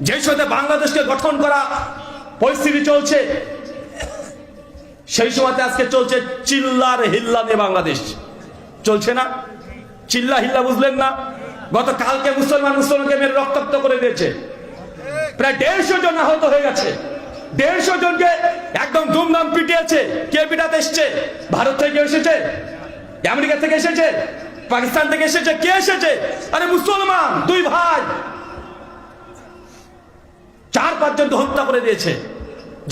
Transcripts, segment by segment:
যে সময় বাংলাদেশকে গঠন করা পরিস্থিতি চলছে, সেই সময়তে আজকে চলছে চিল্লার হিল্লা নিয়ে বাংলাদেশ চলছে না? চিল্লা হিল্লা বুঝলেন না? গতকালকে মুসলমানকে মেরে রক্তাক্ত করে দিয়েছে, প্রায় 150 জন আহত হয়ে গেছে, 150 জনকে একদম ধুমধাম পিটিয়েছে। কে পিটাতে এসছে? ভারত থেকে এসেছে, আমেরিকা থেকে এসেছে, পাকিস্তান থেকে এসেছে, কে এসেছে? আরে মুসলমান দুই ভাই 4-5 জন হত্যা করে দিয়েছে।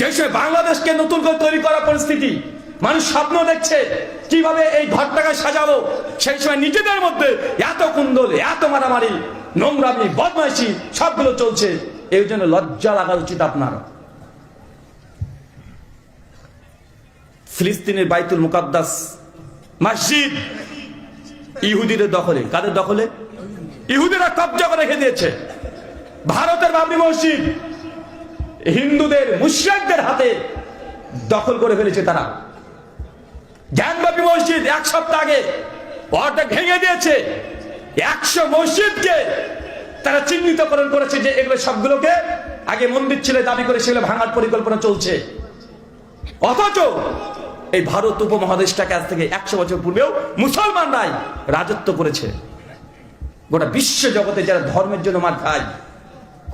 যে সময় বাংলাদেশকে নতুন করে তৈরি করা পরিস্থিতি, মানুষ স্বপ্ন দেখছে কিভাবে এই ঘরটাকে সাজাবো, সেই সময় নিজেদের মধ্যে এত কুন্দল, এত মারামারি, নোংরামি, বদমাইশি সবগুলো চলছে। এই জন্য লজ্জা লাগা উচিত আপনার। ফিলিস্তিনের বাইতুল মুকাদ্দাস মসজিদ ইহুদিদের দখলে। কাদের দখলে? ইহুদিরা কব্জা করে রেখে দিয়েছে। ভারতের বাবরি মসজিদ হিন্দুদের, মুশরিকদের হাতে দখল করে ফেলেছে তারা। জ্ঞানবাপী মসজিদ 1 সপ্তাহ আগে অর্ধেক ভেঙে দিয়েছে। 100 মসজিদকে তারা চিহ্নিতকরণ করেছে যে এগুলো সবগুলোকে আগে মন্দির ছিল দাবি করে সেগুলো ভাঙার পরিকল্পনা চলছে। অথচ এই ভারত উপমহাদেশটাকে আজ থেকে 100 বছর পূর্বেও মুসলমানরাই রাজত্ব করেছে। গোটা বিশ্ব জগতে যারা ধর্মের জন্য মার খায়,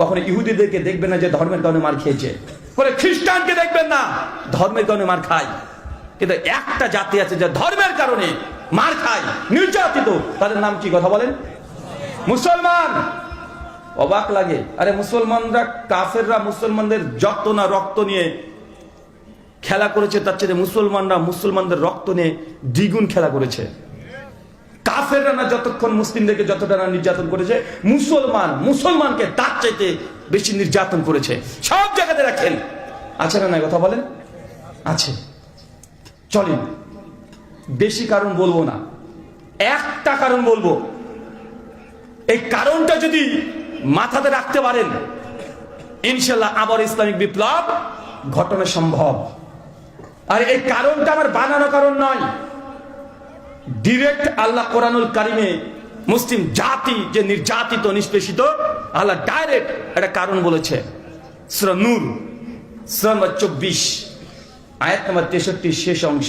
কখনো ইহুদিদেরকে দেখবেন না যে ধর্মের কারণে মার খেয়েছে, কোনো খ্রিস্টানকে দেখবেন না ধর্মের কারণে মার খায়। কিন্তু একটা জাতি আছে যা ধর্মের কারণে মার খায়, নির্যাতিত, তাদের নাম কি? কথা বলেন। মুসলমান। অবাক লাগে, আরে মুসলমানরা, কাফেররা মুসলমানদের যত না রক্ত নিয়ে খেলা করেছে, তার চেয়ে মুসলমানরা মুসলমানদের রক্ত নিয়ে দ্বিগুণ খেলা করেছে। কাফেররা না যতক্ষণ মুসলিমদেরকে যতটা না নির্যাতন করেছে, মুসলমানকে তার চাইতে বেশি নির্যাতন করেছে। সব জায়গাতে রাখেন, আছে না নাই? কথা বলেন। আছে। চলেন, বেশি কারণ বলবো না, একটা কারণ বলবো। এই কারণটা যদি মাথাতে রাখতে পারেন, ইনশাল্লাহ আবার ইসলামিক বিপ্লব ঘটনা সম্ভব। আর এই কারণটা আমার বানানো কারণ নয়, ডিরেক্ট আল্লাহ কোরআনুল কারিমে মুসলিম জাতি যে নির্যাতিত, নিষ্পেষিত, আল্লাহ ডাইরেক্ট একটা কারণ বলেছে। সূরা নূর সূরা নম্বর 24 আয়াত নম্বর 63 শেষ অংশ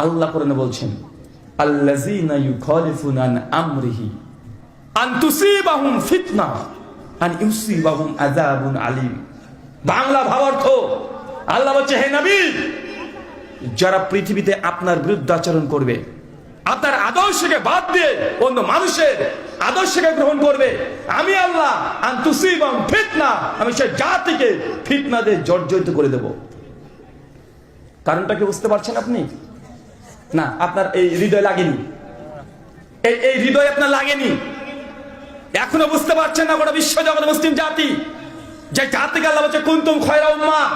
আল্লাহ কোরআনে বলছেন, আল্লাযীনা ইউখালিফুনা আন আমরিহি আন তুসিবাহুম ফিতনা আন ইউসিবাহুম আযাবুন আলীম। বাংলা ভাবার্থ, আল্লাহ বলছে, হে নবী, যারা পৃথিবীতে আপনার বিরুদ্ধে আচরণ করবে, আপনার আদর্শকে বাদ দিয়ে অন্য মানুষের আদর্শকে গ্রহণ করবে, আমি আল্লাহ আন তুসিবাহুম ফিতনা, আমি সেই জাতিকে ফিতনা দিয়ে জর্জরিত করে দেব। কারণটা কি বুঝতে পারছেন আপনি? না, আপনার এই হৃদয় লাগেনি, এই হৃদয় আপনার লাগেনি, এখনো বুঝতে পারছেন না। গোটা বিশ্ব জগৎ মুসলিম জাতি, যে জাতিকে আল্লাহ বলছে কুনতুম খায়রা উম্মাহ,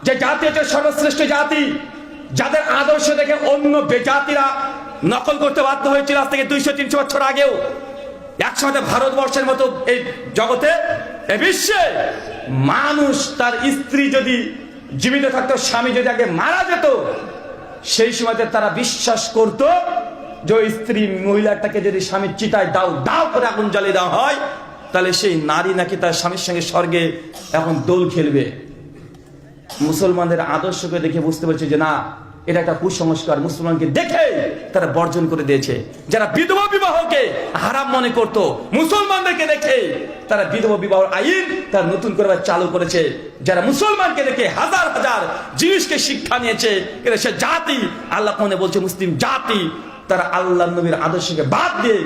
যে জাতি হচ্ছে সর্বশ্রেষ্ঠ জাতি, যাদের আদর্শ দেখে অন্য বেজাতিরা নকল করতে বাধ্য হয়েছিল আজ থেকে 200-300 বছর আগেও। একসময় ভারতবর্ষের মতো এই জগতে, এই বিশ্বে মানুষ তার স্ত্রী যদি জীবিত থাকতো, স্বামী যদি আগে মারা যেত, সেই সময়তে তারা বিশ্বাস করত যে ওই স্ত্রী মহিলাটাকে যদি স্বামীর চিতায় দাও করে আগুন জ্বালিয়ে দেওয়া হয়, তাহলে সেই নারী নাকি তার স্বামীর সঙ্গে স্বর্গে এখন দোল খেলবে। মুসলমানদের আদর্শকে দেখে বুঝতে পারছে যে না, এটা একটা কুসংস্কার। মুসলমানকে দেখে তারা বর্জন করে দিয়েছে। যারা বিধবা বিবাহকে হারাম মনে করত, মুসলমানদেরকে দেখে তারা বিধবা বিবাহ আইন তারা নতুন করে চালু করেছে। যারা মুসলমানকে দেখে হাজার হাজার জিনিসকে শিক্ষা নিয়েছে, এটা সে জাতি আল্লাহ মনে বলছে মুসলিম জাতি, তারা আল্লাহ নবীর আদর্শকে বাদ দিয়ে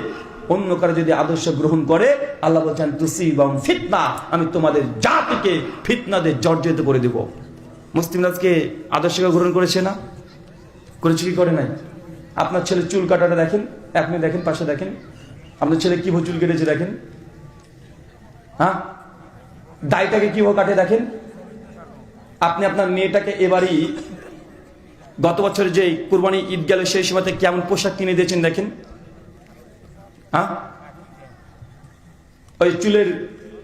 অন্য কারো যদি আদর্শ গ্রহণ করে, আল্লাহ বলছেন তুসিবাহুম ফিতনা, আমি তোমাদের জাতিকে ফিতনা দিয়ে জর্জরিত করে দেব। মুসলিমরা আজকে আদর্শকে গ্রহণ করেছে না? করেছে কি করে নাই? আপনার ছেলে চুল কাটাটা দেখেন, আপনি দেখেন, পাশে দেখেন, আপনার ছেলে কিভাবে চুল কেটেছে দেখেন, হ্যাঁ, দাড়িটাকে কিভাবে কাটে দেখেন। আপনি আপনার মেয়েটাকে এবারই গত বছর যে কুরবানি ঈদ গেল সেই সময়তে কেমন পোশাক কিনে দিয়েছেন দেখেন, হ্যাঁ। ওই চুলের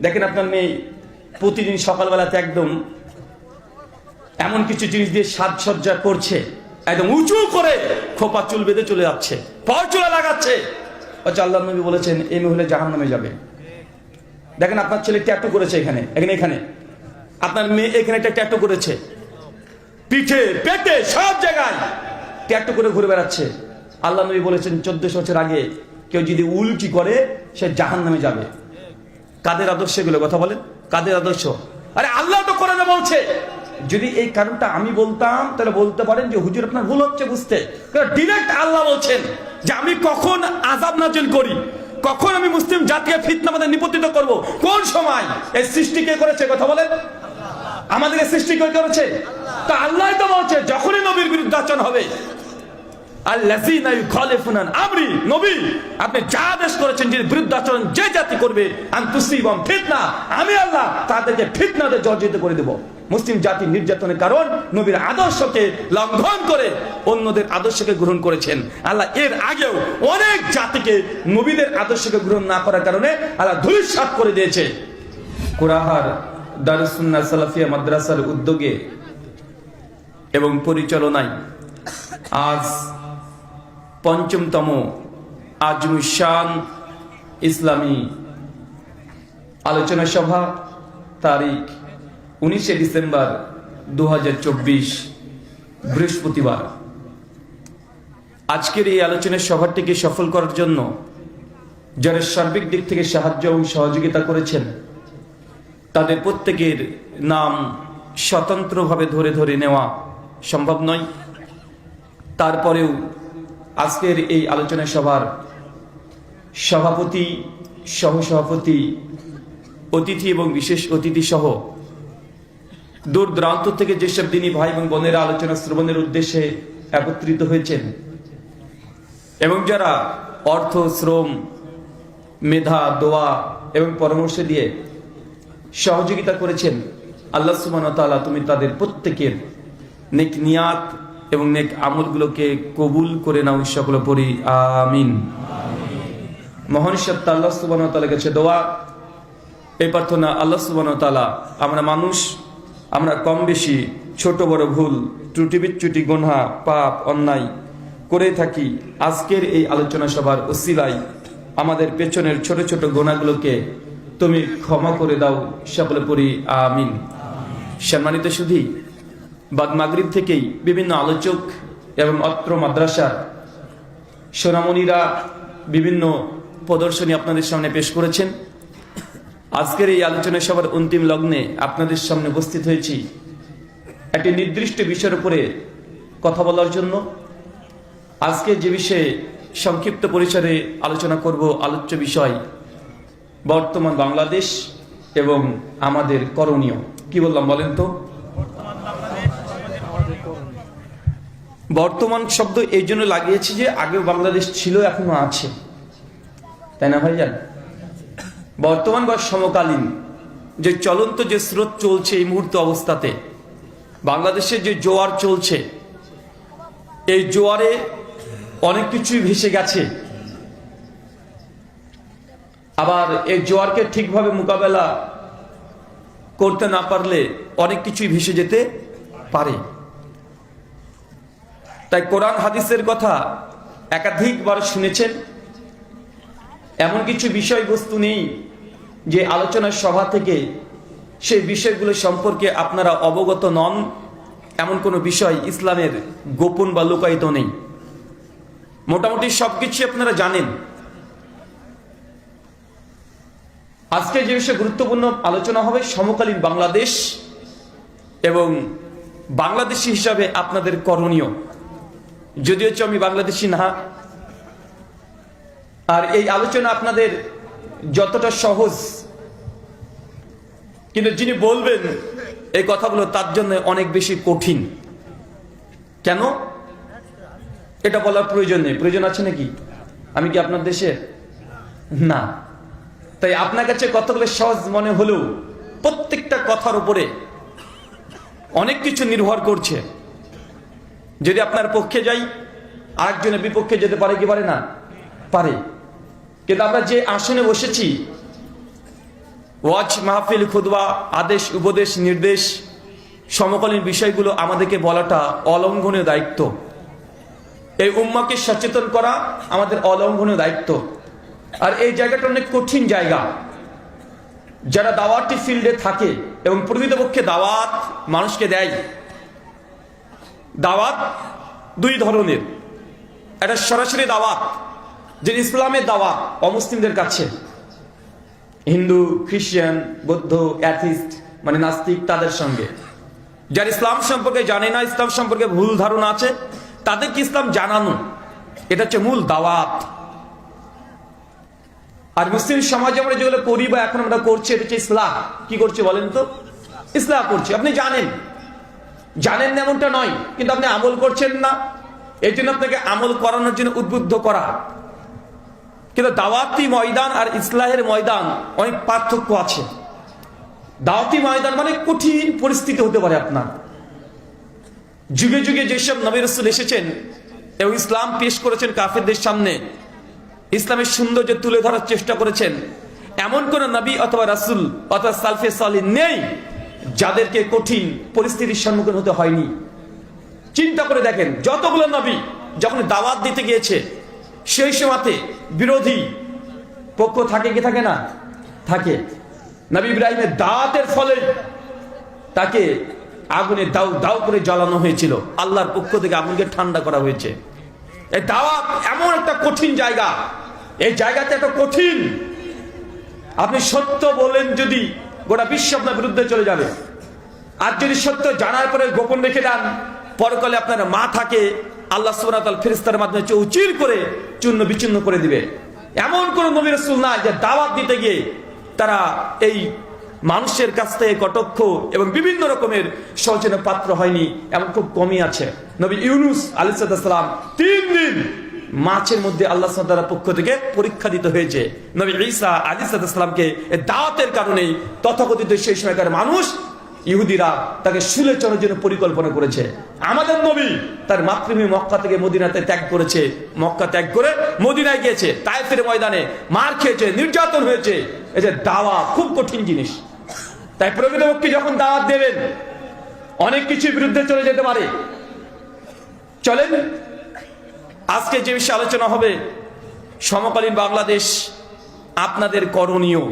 দেখেন, আপনার মেয়ে প্রতিদিন সকালবেলাতে একদম এমন কিছু জিনিস দিয়ে সাজসজ্জা করছে, একদম উঁচু করে খোপা চুল বেঁধে চলে যাচ্ছে, পর চুলা লাগাচ্ছে। আল্লাহ নবী বলেছেন এই মহিলা জাহান্নামে যাবে। দেখেন আপনার ছেলে ট্যাটু করেছে এখানে এখানে এখানে, আপনার মেয়ে এখানে একটা ট্যাটু করেছে, পিঠে পেটে সব জায়গায় ট্যাটু করে ঘুরে বেড়াচ্ছে। আল্লাহ নবী বলেছেন 1400 বছর আগে, কেউ যদি উল্টি করে সে জাহান্নামে যাবে। কাদের আদর্শ এগুলো? কথা বলেন, কাদের আদর্শ? আরে আল্লাহ তো কোরআনে বলছে। যদি এই কারণটা আমি বলতাম তাহলে বলতে পারেন যে হুজুর আপনার ভুল হচ্ছে বুঝতে, কারণ ডিরেক্ট আল্লাহ বলছেন যে আমি কখন আযাব নাযিল করি, কখন আমি মুসলিম জাতিকে ফিতনাবাদে নিপতিত করব, কোন সময়। এই সৃষ্টি কে করেছে? কথা বলেন, আমাদেরকে সৃষ্টি কে করেছে? তা আল্লাহ তো বলছে যখনই নবীর বিরুদ্ধাচরণ হবে, আল্লাযীনা ইউখালিফুনা আমরি, নবী আপনি যা আদেশ করেছেন যে বিরুদ্ধাচরণ যে জাতি করবে আন তুসিবাম ফিতনা, আমি আল্লাহ তাদেরকে ফিতনাতে জর্জরিত করে দেব। মুসলিম জাতির নির্যাতনের কারণ নবীর আদর্শকে লঙ্ঘন করে অন্যদের আদর্শকে গ্রহণ করেছেন আল্লাহ। এর আগেও অনেক জাতিকে নবীদের আদর্শকে গ্রহণ না করার কারণে আল্লাহ ধূলিসাৎ করে দিয়েছে। কুরাহার দারুস সুন্নাহ সালাফিয়া মাদ্রাসার উদ্যোগে এবং পরিচালনায় আজ ৫ম আজমুস শান ইসলামী আলোচনা সভা, তারিখ 19 ডিসেম্বর 2024 বৃহস্পতিবার। আজকের এই আলোচনা সভাটিকে সফল করার জন্য যারা সার্বিক দিক থেকে সাহায্য এবং সহযোগিতা করেছেন তাদের প্রত্যেকের নাম স্বতন্ত্রভাবে ধরে ধরে নেওয়া সম্ভব নয়। তারপরেও আজকের এই আলোচনা সভার সভাপতি, সহসভাপতি, অতিথি এবং বিশেষ অতিথি সহ দূর দূরান্ত থেকে যেসব দিনী ভাই এবং বোনেরা আলোচনা শ্রবণের উদ্দেশ্যে একত্রিত হয়েছেন এবং যারা অর্থ, শ্রম, মেধা, দোয়া এবং পরামর্শ দিয়ে সহযোগিতা করেছেন, আল্লাহ সুবহানাহু ওয়া তাআলা তুমি তাদের প্রত্যেকের নেক নিয়াত এবং নেক আমলগুলোকে কবুল করে নাও, সকলে পড়ি আমিন। মহান সত্তা আল্লাহ সুবহানাহু ওয়া তাআলার কাছে দোয়া, এই প্রার্থনা, আল্লাহ সুবহানাহু ওয়া তাআলা আমরা মানুষ, আমরা কম বেশি ছোট বড় ভুল ত্রুটি বিচ্যুতি গুনাহ পাপ অন্যায় করে থাকি। আজকের এই আলোচনা সভার ওসিলায় আমাদের পেছনের ছোট ছোট গুনাহগুলোকে তুমি ক্ষমা করে দাও, সকলে পড়ি আমিন। সম্মানিত সুধী, বাদ মাগরিব থেকেই বিভিন্ন আলোচক এবং অত্র মাদ্রাসার সোনামণিরা বিভিন্ন প্রদর্শনী আপনাদের সামনে পেশ করেছেন। আজকের এই আলোচনা সভার অন্তিম লগ্নে আপনাদের সামনে উপস্থিত হয়েছি একটি নির্দিষ্ট বিষয়ের উপরে কথা বলার জন্য। আজকে যে বিষয়ে সংক্ষিপ্ত পরিসরে আলোচনা করব, আলোচ্য বিষয় বর্তমান বাংলাদেশ এবং আমাদের করণীয়। কি বললাম বলেন তো? বর্তমান শব্দ এই জন্য লাগিয়েছি যে আগে বাংলাদেশ ছিল, এখনো আছে, তাই না ভাইজান? বর্তমান বা সমকালীন যে চলন্ত যে স্রোত চলছে এই মুহূর্ত অবস্থাতে, বাংলাদেশে যে জোয়ার চলছে, এই জোয়ারে অনেক কিছুই ভেসে গেছে। আবার এই জোয়ারকে ঠিকভাবে মোকাবেলা করতে না পারলে অনেক কিছুই ভেসে যেতে পারে। তাই কোরআন হাদিসের কথা একাধিকবার শুনেছেন। এমন কিছু বিষয়বস্তু নেই যে আলোচনার সভা থেকে সেই বিষয়গুলো সম্পর্কে আপনারা অবগত নন, এমন কোনো বিষয় ইসলামের গোপন বা লুকায়িত নেই। মোটামুটি সবকিছু আপনারা জানেন। আজকে যে বিষয়ে গুরুত্বপূর্ণ আলোচনা হবে সমকালীন বাংলাদেশ এবং বাংলাদেশী হিসাবে আপনাদের করণীয়। যদিও আমি বাংলাদেশী না, আর এই আলোচনা আপনাদের যতটা সহজ, কিন্তু যিনি বলবেন এই কথাগুলো তার জন্য অনেক বেশি কঠিন। কেন? এটা বলার প্রয়োজন নেই। প্রয়োজন আছে নাকি? আমি কি আপনার দেশে না? তাই আপনার কাছে কথাগুলো সহজ মনে হলেও প্রত্যেকটা কথার উপরে অনেক কিছু নির্ভর করছে। যদি আপনার পক্ষে যাই, আরেকজনের বিপক্ষে যেতে পারে কি পারে না? পারে। কিন্তু আমরা যে আসনে বসেছি, ওয়াজ মাহফিল, খুতবা, আদেশ, উপদেশ, নির্দেশ, সমকালীন বিষয়গুলো আমাদেরকে বলাটা অলঙ্ঘনীয় দায়িত্ব। এই উম্মাকে সচেতন করা আমাদের অলঙ্ঘনীয় দায়িত্ব। আর এই জায়গাটা অনেক কঠিন জায়গা। যারা দাওয়াতি ফিল্ডে থাকে এবং প্রকৃতপক্ষে দাওয়াত মানুষকে দেয়, দাওয়াত দুই ধরনের। একটা সরাসরি দাওয়াত, যে ইসলামের দাওয়াত অমুসলিমদের কাছে, হিন্দু, খ্রিস্টান, বৌদ্ধ, অ্যাথিস্ট মানে নাস্তিক, তাদের সঙ্গে। যারা ইসলাম সম্পর্কে জানে না, ইসলাম সম্পর্কে ভুল ধারণা আছে, তাদেরকে ইসলাম জানানো, এটা হচ্ছে মূল দাওয়াত। আর মুসলিম সমাজে আমরা যেগুলো করি বা এখন আমরা করছি, এটা হচ্ছে ইসলাহ। কি করছে বলেন তো? ইসলাহ করছি। আপনি জানেন না এমনটা নয়, কিন্তু আপনি আমল করছেন না, এই জন্য আপনাকে আমল করানোর জন্য উদ্বুদ্ধ করা। কিন্তু দাওয়াতি ময়দান আর ইসলাহের ময়দান অনেক পার্থক্য আছে। দাওয়াতি ময়দান মানে কঠিন পরিস্থিতি হতে পারে আপনার। যুগে যুগে যেসব নবী রাসূল এসেছেন এবং ইসলাম পেশ করেছেন কাফেরদের সামনে, ইসলামের সৌন্দর্য তুলে ধরার চেষ্টা করেছেন, এমন কোন নবী অথবা রাসূল অথবা সালফে সালিহ নেই যাদেরকে কঠিন পরিস্থিতির সম্মুখীন হতে হয়নি। চিন্তা করে দেখেন, যতগুলো নবী যখন দাওয়াত দিতে গিয়েছে, সেই সময়তে বিরোধী পক্ষ থাকে কি থাকে না? থাকে। নবী ইব্রাহিমের দাওয়াতের ফলে তাকে আগুনে দাউ দাউ করে জ্বালানো হয়েছিল, আল্লাহর পক্ষ থেকে আগুনকে ঠান্ডা করা হয়েছে। এই দাওয়াত এমন একটা কঠিন জায়গা, এই জায়গাতে একটা কঠিন। আপনি সত্য বলেন যদি, গোটা বিশ্ব আপনার বিরুদ্ধে চলে যাবে। আর যদি সত্য জানার পরে গোপন রেখে দেন, পরকালে আপনার মা থাকে, আল্লাহ সুবহানাহু ওয়া তাআলা ফেরেশতার মাধ্যমে চৌচির করে চূর্ণ বিচূর্ণ করে দিবে। এমন কোন নবী রাসূল না যে দাওয়াত দিতে গিয়ে তারা এই মানুষের কাছ থেকে কটাক্ষ এবং বিভিন্ন রকমের সহযোগিতার পাত্র হয়নি, এমন খুব কমই আছে। নবী ইউনূস আলাইহিস সালাম 3 দিন মাছের মধ্যে আল্লাহ সুবহানাহু ওয়া তাআলার পক্ষ থেকে পরীক্ষা দিতে হয়েছে। নবী ঈসা আলাইহিস সালামকে এই দাওয়াতের কারণেই তথাকথিত সেই সময়কার মানুষ, ইহুদিরা তাকে শুলে চড়ার জন্য পরিকল্পনা করেছে। আমাদের নবী তার মাতৃভূমি মক্কা থেকে মদিনাতে ত্যাগ করেছে, মক্কা ত্যাগ করে মদিনায় গিয়েছে, তায়েফের ময়দানে মার খেয়েছে, নির্যাতন হয়েছে। এই যে দাওয়াত খুব কঠিন জিনিস। তাই প্রকৃতপক্ষে যখন দাওয়াত দেবেন, অনেক কিছুর বিরুদ্ধে চলে যেতে পারে। চলেন আজকে যে বিষয়ে আলোচনা হবে, সমকালীন বাংলাদেশ, আপনাদের করণীয়।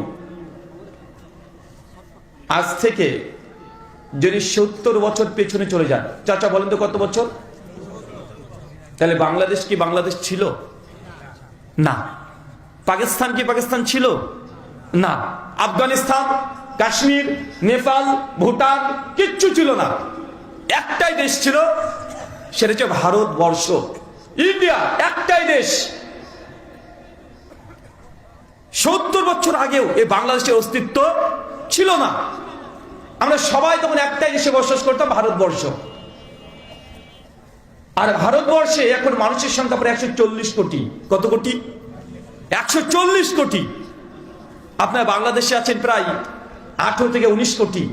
আজ থেকে যদি 70 বছর পেছনে চলে যান, চাচা বলেন তো কত বছর? তাহলে বাংলাদেশ কি বাংলাদেশ ছিল? না। পাকিস্তান কি পাকিস্তান ছিল? না। আফগানিস্তান, কাশ্মীর, নেপাল, ভুটান কিচ্ছু ছিল না। একটাই দেশ ছিল, সেটা হচ্ছে ভারতবর্ষ, ইন্ডিয়া, একটাই দেশ। 70 বছর আগেও এই বাংলাদেশের অস্তিত্ব ছিল না। আমরা সবাই তখন একটাই দেশে বসবাস করতাম, ভারতবর্ষ। আর ভারতবর্ষে এখন মানুষের সংখ্যা প্রায় 140 কোটি। কত কোটি? 140 কোটি। আপনার বাংলাদেশে আছেন প্রায় 18 থেকে 19 কোটি,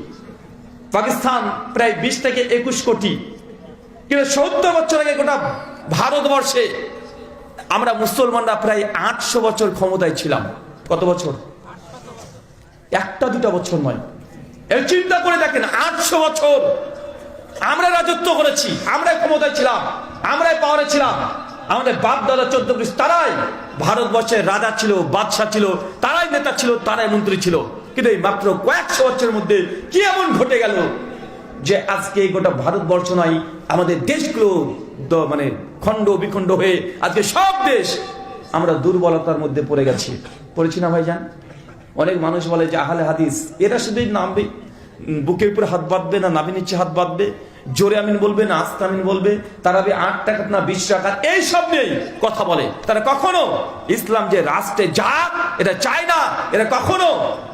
পাকিস্তান প্রায় 20 থেকে 21 কোটি। কিন্তু 70 বছর আগে গোটা ভারতবর্ষে আমরা মুসলমানরা প্রায় 800 বছর ক্ষমতায় ছিলাম। কত বছর? একটা দুটা বছর নয়। এই চিন্তা করে দেখেন, 800 বছর আমরা রাজত্ব করেছি, আমরাই ক্ষমতায় ছিলাম, আমরাই পাওয়ারে ছিলাম। আমাদের বাপ দাদা 14 পুরুষ, তারাই ভারতবর্ষের রাজা ছিল, বাদশাহ ছিল, তারাই নেতা ছিল, তারাই মন্ত্রী ছিল। কিন্তু এই মাত্র কয়েকশো বছরের মধ্যে কি এমন ঘটে গেল যে আজকে এই গোটা ভারতবর্ষ নয়, আমাদের দেশগুলো মানে খণ্ড বিখণ্ড হয়ে আজকে সব দেশ আমরা দুর্বলতার মধ্যে পড়ে গেছি। পড়েছি না ভাইজান? অনেক মানুষ বলে যে আহলে হাদিস, এরা শুধু নামবে, বুকের উপরে হাত বাঁধবে না নাভি নিচে হাত বাঁধবে, জোরে আমিন বলবে না আস্তে আমিন বলবে, তারা 8 টাকা না 20 টাকা, এই সব নিয়েই কথা বলে। তারা কখনো ইসলাম যে রাষ্ট্রে যাক এটা চায় না, এরা কখনো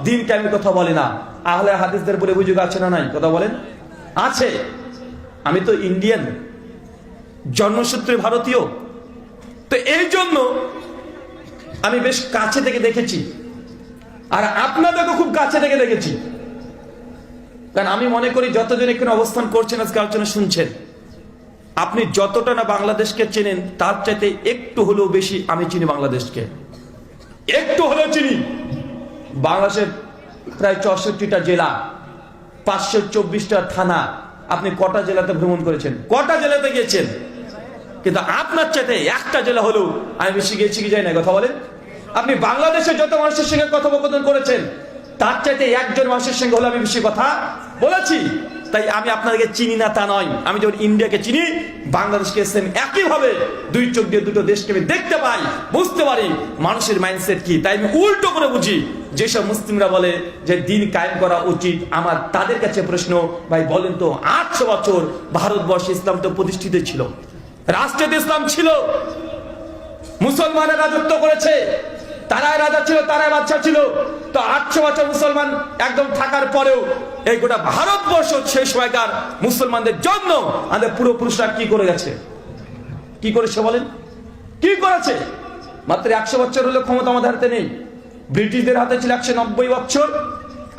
দিন কায়েমের কথা বলে না। আহলে হাদিসদের বলে অভিযোগ আছে না নাই? কথা বলেন। আছে। আমি তো ইন্ডিয়ান, জন্মসূত্রে ভারতীয়, তো এই জন্য আমি বেশ কাছে থেকে দেখেছি, আর আপনাদেরকে খুব কাছে থেকে দেখেছি। কারণ আমি মনে করি যতজন এখানে অবস্থান করছেন, আজকে আলোচনা শুনছেন, আপনি যতটা না বাংলাদেশকে চেনেন, তার চাইতে একটু হলেও বেশি আমি চিনি বাংলাদেশকে, একটু হলেও চিনি। বাংলাদেশের প্রায় 64টা জেলা, 524টা থানা। আপনি কটা জেলাতে ভ্রমণ করেছেন? কটা জেলাতে গিয়েছেন? কিন্তু আপনার চাইতে একটা জেলা হলেও আমি বেশি গিয়েছি কি যাই না? কথা বলেন। আপনি বাংলাদেশে যত মানুষের সঙ্গে কথোপকথন করেছেন, তার চাইতে একজন মানুষের সঙ্গে হলে আমি বেশি কথা বলেছি। তাই আমি আপনাদেরকে চিনি না তা নয়, আমি যখন ইন্ডিয়াকে চিনি, বাংলাদেশকে সেম একইভাবে দুই চোখ দিয়ে দুটো দেশকে আমি দেখতে পাই, বুঝতে পারি মানুষের মাইন্ডসেট কি। তাই আমি উল্টো করে বুঝি। যেসব মুসলিমরা বলে যে দিন কায়েম করা উচিত, আমার তাদের কাছে প্রশ্ন, ভাই বলেন তো 800 বছর ভারতবর্ষে ইসলাম তো প্রতিষ্ঠিত ছিল, রাষ্ট্রের ইসলাম ছিল, মুসলমানের রাজত্ব করেছে, তারাই রাজা ছিল, তারাই বাদশা ছিল। তো 800 বছর মুসলমান একদম থাকার পরেও এই গোটা ভারতবর্ষ সেই সময়কার মুসলমানদের জন্য আমাদের পূর্বপুরুষরা কি করে গেছে, কি করেছে বলেন, কি করেছে? মাত্র 100 বছর হলে ক্ষমতা আমাদের হাতে নেই। ব্রিটিশদের হাতে ছিল 190 বছর,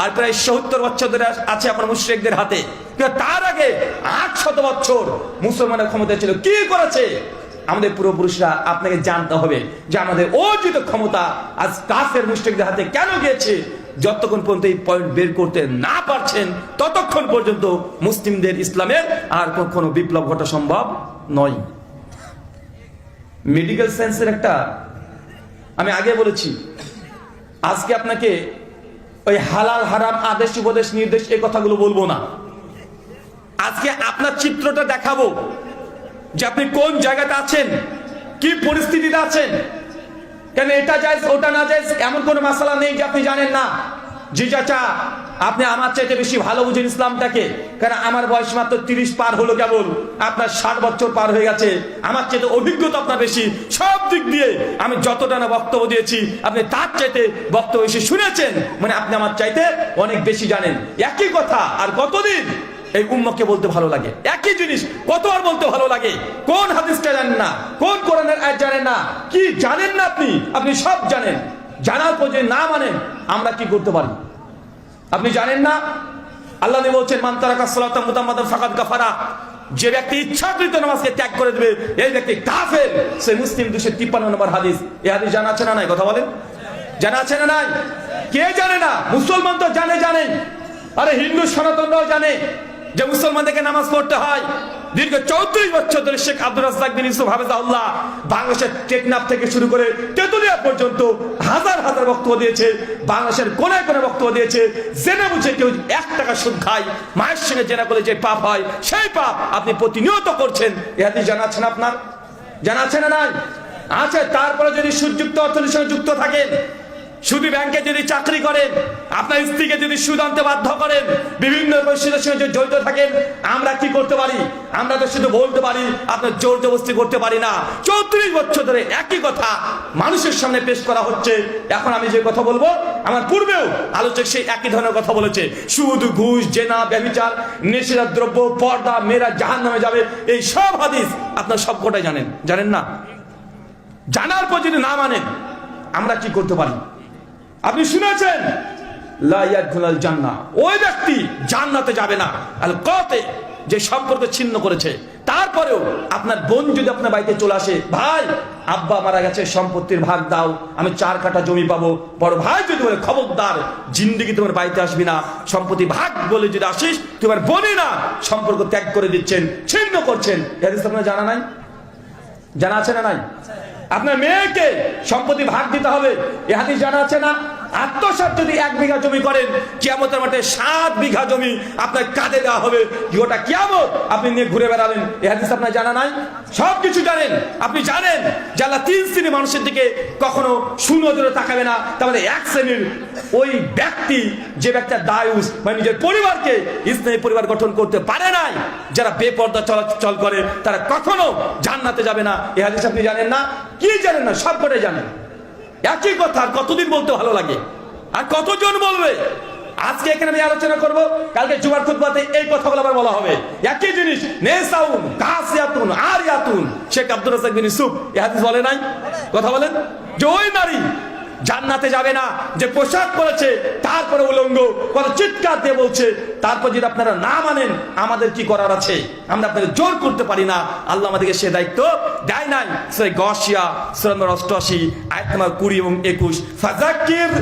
আর প্রায় 70 বছর ধরে আছে আপনার মুশরিকদের হাতে। তার আগে 800 বছর মুসলমানের ক্ষমতা ছিল। কি করেছে আমাদের পূর্বপুরুষরা? আপনাকে জানতে হবে যে আমাদের অর্জিত ক্ষমতা আজ কাফের মুশরিকদের হাতে কেন গিয়েছে। যতক্ষণ পর্যন্ত এই পয়েন্ট বের করতে না পারছেন, ততক্ষণ পর্যন্ত মুসলিমদের ইসলামের আর কখনো বিপ্লব ঘটা সম্ভব নয়। মেডিকেল সায়েন্সের একটা আমি আগে বলেছি, আজকে আপনাকে ওই হালাল হারাম আদেশ উপদেশ নির্দেশ এই কথাগুলো বলবো না। আজকে আপনার চিত্রটা দেখাবো যে আপনি কোন জায়গাতে আছেন, কি পরিস্থিতিতে আছেন। কেন এটা জায়েজ ওটা না জায়েজ এমন কোনো মাসালা নেই যে আপনি জানেন না। জি চাচা, আপনি আমার চাইতে বেশি ভালো বুঝেন ইসলামটাকে, কারণ আমার বয়স মাত্র 30 পার হলো কেবল, আপনার 60 বছর পার হয়ে গেছে। আমার চাইতে অভিজ্ঞতা আপনার বেশি সব দিক দিয়ে। আমি যতটা না বক্তব্য দিয়েছি আপনি তার চাইতে বক্তব্য বেশি শুনেছেন, মানে আপনি আমার চাইতে অনেক বেশি জানেন। একই কথা আর কতদিন এই উম্মতকে বলতে ভালো লাগে, একই জিনিস কতবার বলতে ভালো লাগে। কোন হাদিসটা জানেন না, কোন কোরআনের আয়াত জানেন না, কি জানেন না আপনি? আপনি সব জানেন, জানার পর যে না মানেন আমরা কি করতে পারি? আপনি জানেন না আল্লাহ নবী বলছেন মান তারাকা সালাতান মুতাম্মাদান ফাকাদ কাফারা, যে ব্যক্তি ইচ্ছাকৃত নামাজকে ত্যাগ করে দেবে এই ব্যক্তি কাফের। সে মুসলিম 253 নম্বর হাদিস। এই হাদিস জানা আছে না নাই? কথা বলেন, জানা আছে না নাই? কে জানে না? মুসলমান তো জানেন। আরে হিন্দু সনাতনরাও জানে যে মুসলমানদেরকে নামাজ পড়তে হয়। দীর্ঘ 34 বছর ধরে শেখ আব্দুর রাজ্জাক বিন ইউসুফ হাফেজাহুল্লাহ বাংলাদেশের টেকনাফ থেকে শুরু করে তেতুলিয়া পর্যন্ত হাজার হাজার বক্তব্য দিয়েছে, বাংলাদেশের কোনায় কোনায় বক্তব্য দিয়েছে। জেনে বুঝে কেউ 1 টাকা সুদ খায়, মায়ের সঙ্গে জেনা করলে যে পাপ হয় সেই পাপ আপনি প্রতিনিয়ত করছেন। এ হাদিস জানা আছে না আপনার? জানা আছে না নাই? আছে। তারপরে যদি সুদযুক্ত অর্থনীতির সঙ্গে যুক্ত থাকেন, শুধু ব্যাংকে যদি চাকরি করেন, আপনার স্ত্রীকে যদি সুদ আনতে বাধ্য করেন, বিভিন্ন পরিস্থিতির সঙ্গে জড়িত থাকেন, আমরা কি করতে পারি? আমরা তো শুধু বলতে পারি, আপনার জোর জবরদস্তি করতে পারি না। 34 বছর ধরে একই কথা মানুষের সামনে পেশ করা হচ্ছে। এখন আমি যে কথা বলবো, আমার পূর্বেও আলোচক সেই একই ধরনের কথা বলেছে। সুদ, ঘুষ, জেনা, ব্যভিচার, নেশার দ্রব্য, পর্দা, মেয়েরা জাহান্নামে যাবে, এই সব হাদিস আপনার সবকটাই জানেন না? জানার পর যদি না মানেন আমরা কি করতে পারি? আপনি শুনেছেন লা ইয়াদখুলুল জান্নাহ, ওই ব্যক্তি জান্নাতে যাবে না। আল কতে, যে সম্পর্ক ছিন্ন করেছে। তারপরেও আপনার বোন যদি আপনার বাড়িতে চলে আসে, ভাই আব্বা মারা গেছে, সম্পত্তির ভাগ দাও, আমি 4 কাঠা জমি পাবো। বড় ভাই যদি বলে খবরদার জিন্দেগি তোমার বাড়িতে আসবি না, সম্পত্তি ভাগ বলে যদি আসিস তোমার বোনই না, সম্পর্ক ত্যাগ করে দিচ্ছেন, ছিন্ন করছেন। এই হাদিস আপনার জানা নাই? জানা আছে না নাই? আপনার মেয়েকে সম্পত্তি ভাগ দিতে হবে, এ হাদিস জানা আছে না? আত্মসাৎ যদি 1 বিঘা জমি করেন, কিয়ামতের মাঠে 7 বিঘা জমি আপনার কাঁধে দেওয়া হবে। গোটা কিয়ামত আপনি নিয়ে ঘুরে বেড়াবেন। এ হাদিস আপনার জানা নাই? সবকিছু জানেন। আপনি জানেন যে আল্লাহ 3 শ্রেণীর মানুষের দিকে কখনো সুনজরে তাকাবে না। তাহলে 1 শ্রেণীর ওই ব্যক্তি, যে ব্যক্তির দায়ুস মানে নিজের পরিবারকে ইসলামী পরিবার গঠন করতে পারে নাই, যারা বেপর্দা চলাচল করে, তারা কখনো জান্নাতে যাবে না। এ হাদিস আপনি জানেন না? কি জানেন না? সবকটাই জানেন। একই কথা আর কতদিন বলতে ভালো লাগে, আর কতজন বলবে? আজকে এখানে আমি আলোচনা করব, কালকে জুমার খুতবাতে এই কথাগুলো আবার বলা হবে। একই জিনিস, নেসাউন কাসিয়াতুন আরিয়াতুন। শেখ আব্দুর রাজ্জাক বিন ইউসুফ এই হাদিস বলে নাই? কথা বলেন। যে ওই নারী জান্নাতে যাবে না যে পোশাক পরেছে তারপরে উলঙ্গ, কত চিৎকার দিয়ে বলছে। তারপর যদি আপনারা না মানেন আমাদের কি করার আছে? আমরা আপনাদের জোর করতে পারি না, আল্লাহ আমাদেরকে সে দায়িত্ব দেয় নাই। সূরা গাশিয়া সূরা নম্বর 88 আয়াত নম্বর 20 এবং 21, ফাযাক্কির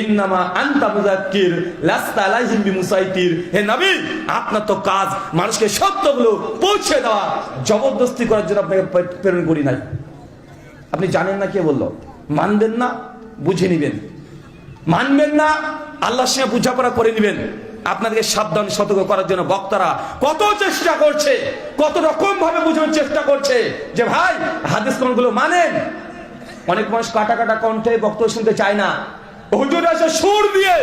ইন্নামা আনতা মুযাক্কির লাস্তা আলাইহিম বিমুসাইতির। হে নবী, আপনার তো কাজ মানুষকে সত্যগুলো পৌঁছে দেওয়া, জবরদস্তি করার জন্য আপনাকে প্রেরণ করি নাই। আপনি জানেন না কে বললো? মানবেন না, বুঝে নিবেন। মানবেন না, আল্লাহর সঙ্গে বোঝাপড়া করে নেবেন। আপনাদেরকে সাবধান সতর্ক করার জন্য বক্তারা কত চেষ্টা করছে, কত রকম ভাবে বোঝানোর চেষ্টা করছে যে ভাই হাদিস কোনগুলো মানেন। অনেক মানুষ কাটা কাটা কণ্ঠে বক্তব্য শুনতে চায় না। হুজুর আছে সুর দিয়ে,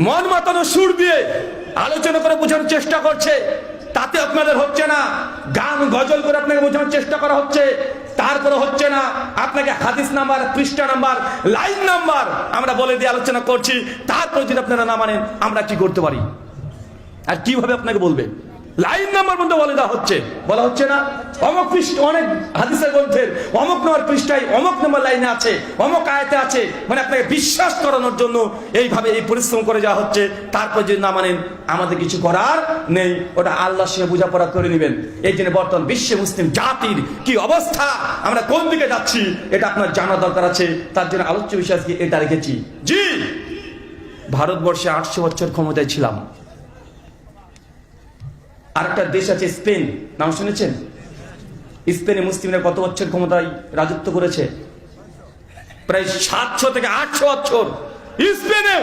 মন মাতানো সুর দিয়ে আলোচনা করে বোঝানোর চেষ্টা করছে, তাতে আপনাদের হচ্ছে না। গান গজল করে আপনাকে বোঝানোর চেষ্টা করা হচ্ছে, তারপরে হচ্ছে না। আপনাকে হাদিস নাম্বার, পৃষ্ঠা নাম্বার, লাইন নাম্বার আমরা বলে দিয়ে আলোচনা করছি, তারপর যদি আপনারা না মানেন আমরা কি করতে পারি? আর কিভাবে আপনাকে বলবে? লাইন নাম্বার বলতে বলা হচ্ছে না। অমুক পৃষ্ঠা, অনেক হাদিসের গ্রন্থের অমুক নম্বর পৃষ্ঠায় অমুক নম্বর লাইনে আছে, অমুক আয়াতে আছে, মানে আপনাকে বিশ্বাস করানোর জন্য এইভাবে এই পরিশ্রম করে যাওয়া হচ্ছে। তারপর যদি না মানেন আমাদের কিছু করার নেই, ওটা আল্লাহর সঙ্গে বোঝাপড়া করে নেবেন। এই জন্য বর্তমান বিশ্বে মুসলিম জাতির কি অবস্থা, আমরা কোন দিকে যাচ্ছি এটা আপনার জানা দরকার আছে। তার জন্য আলোচ্য বিষয় আজকে এটা রেখেছি। জি, ভারতবর্ষে 800 বছর ক্ষমতায় ছিলাম। আরেকটা দেশ আছে স্পেন, নাম শুনেছেন? স্পেনে মুসলিমরা কত বছর ক্ষমতায় রাজত্ব করেছে? প্রায় 700 থেকে 800 বছর স্পেনে।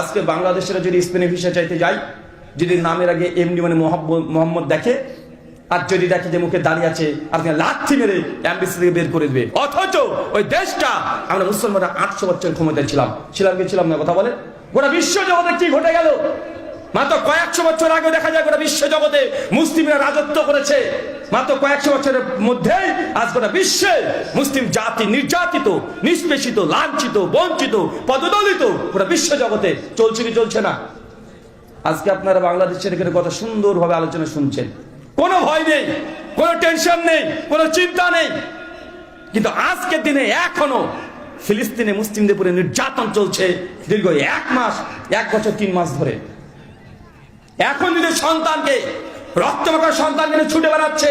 আজকে বাংলাদেশের যদি স্পেনে ভিসা চাইতে যাই, যদি নামের আগে এমনি মানে মোহাম্মদ দেখে, আর যদি দেখে যে মুখে দাঁড়িয়ে আছে, আর লাথি মেরে এমবিসি থেকে বের করে দেবে। অথচ ওই দেশটা আমরা মুসলমানরা 800 বছর ক্ষমতায় ছিলাম না। কথা বলে গোটা বিশ্ব জগতে কি ঘটে গেল? মাত্র কয়েকশো বছর আগে দেখা যায় গোটা বিশ্ব জগতে মুসলিমরা রাজত্ব করেছে। মাত্র কয়েকশো বছরের মধ্যেই আজ গোটা বিশ্বে মুসলিম জাতি নির্যাতিত, নিষ্পেষিত, লাঞ্ছিত, বঞ্চিত, পদদলিত গোটা বিশ্ব জগতে। চলছে কি চলছে না? আজকে আপনারা বাংলাদেশের এখানে কত সুন্দরভাবে আলোচনা শুনছেন, কোনো ভয় নেই, কোনো টেনশন নেই, কোনো চিন্তা নেই। কিন্তু আজকের দিনে এখনো ফিলিস্তিনে মুসলিমদের উপরে নির্যাতন চলছে দীর্ঘ 1 মাস, 1 বছর 3 মাস ধরে। এখন যদি সন্তানকে, রক্তমাখা সন্তানকে ছুটে বেড়াচ্ছে,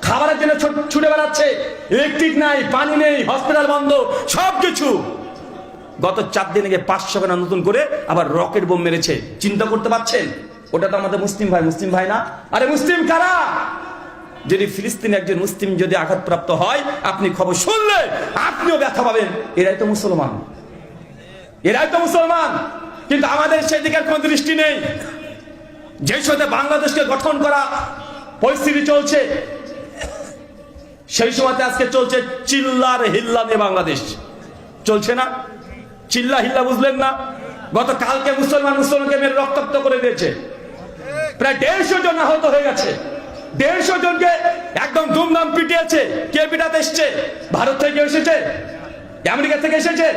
খাবারের জন্য ছুটে বেড়াচ্ছে, ইলেকট্রিক নাই, পানি নেই, হসপিটাল বন্ধ, সবকিছু। গত 4 দিন আগে 500 খানা নতুন করে আবার রকেট বোম মেরেছে। চিন্তা করতে পারছেন? ওটা তো আমাদের মুসলিম ভাই না? আরে মুসলিম কারা? যদি ফিলিস্তিনে একজন মুসলিম যদি আঘাতপ্রাপ্ত হয়, আপনি খবর শুনলে আপনিও ব্যথা পাবেন। এরাই তো মুসলমান। কিন্তু আমাদের সেই দিকের কোন দৃষ্টি নেই। যে সাথে বাংলাদেশকে গঠন করা পরিস্থিতি চলছে, সেই সময়তে আজকে চলছে চিল্লার হিল্লা নিয়ে বাংলাদেশ চলছে না? চিল্লা হিল্লা বুঝলেন না? গতকালকে মুসলমানকে মেরে রক্তাক্ত করে দিয়েছে। প্রায় 150 জন আহত হয়ে গেছে। 150 জনকে একদম ধুমধাম পিটিয়েছে। কে পিটাতে এসছে? ভারত থেকে এসেছে, আমেরিকা থেকে এসেছে,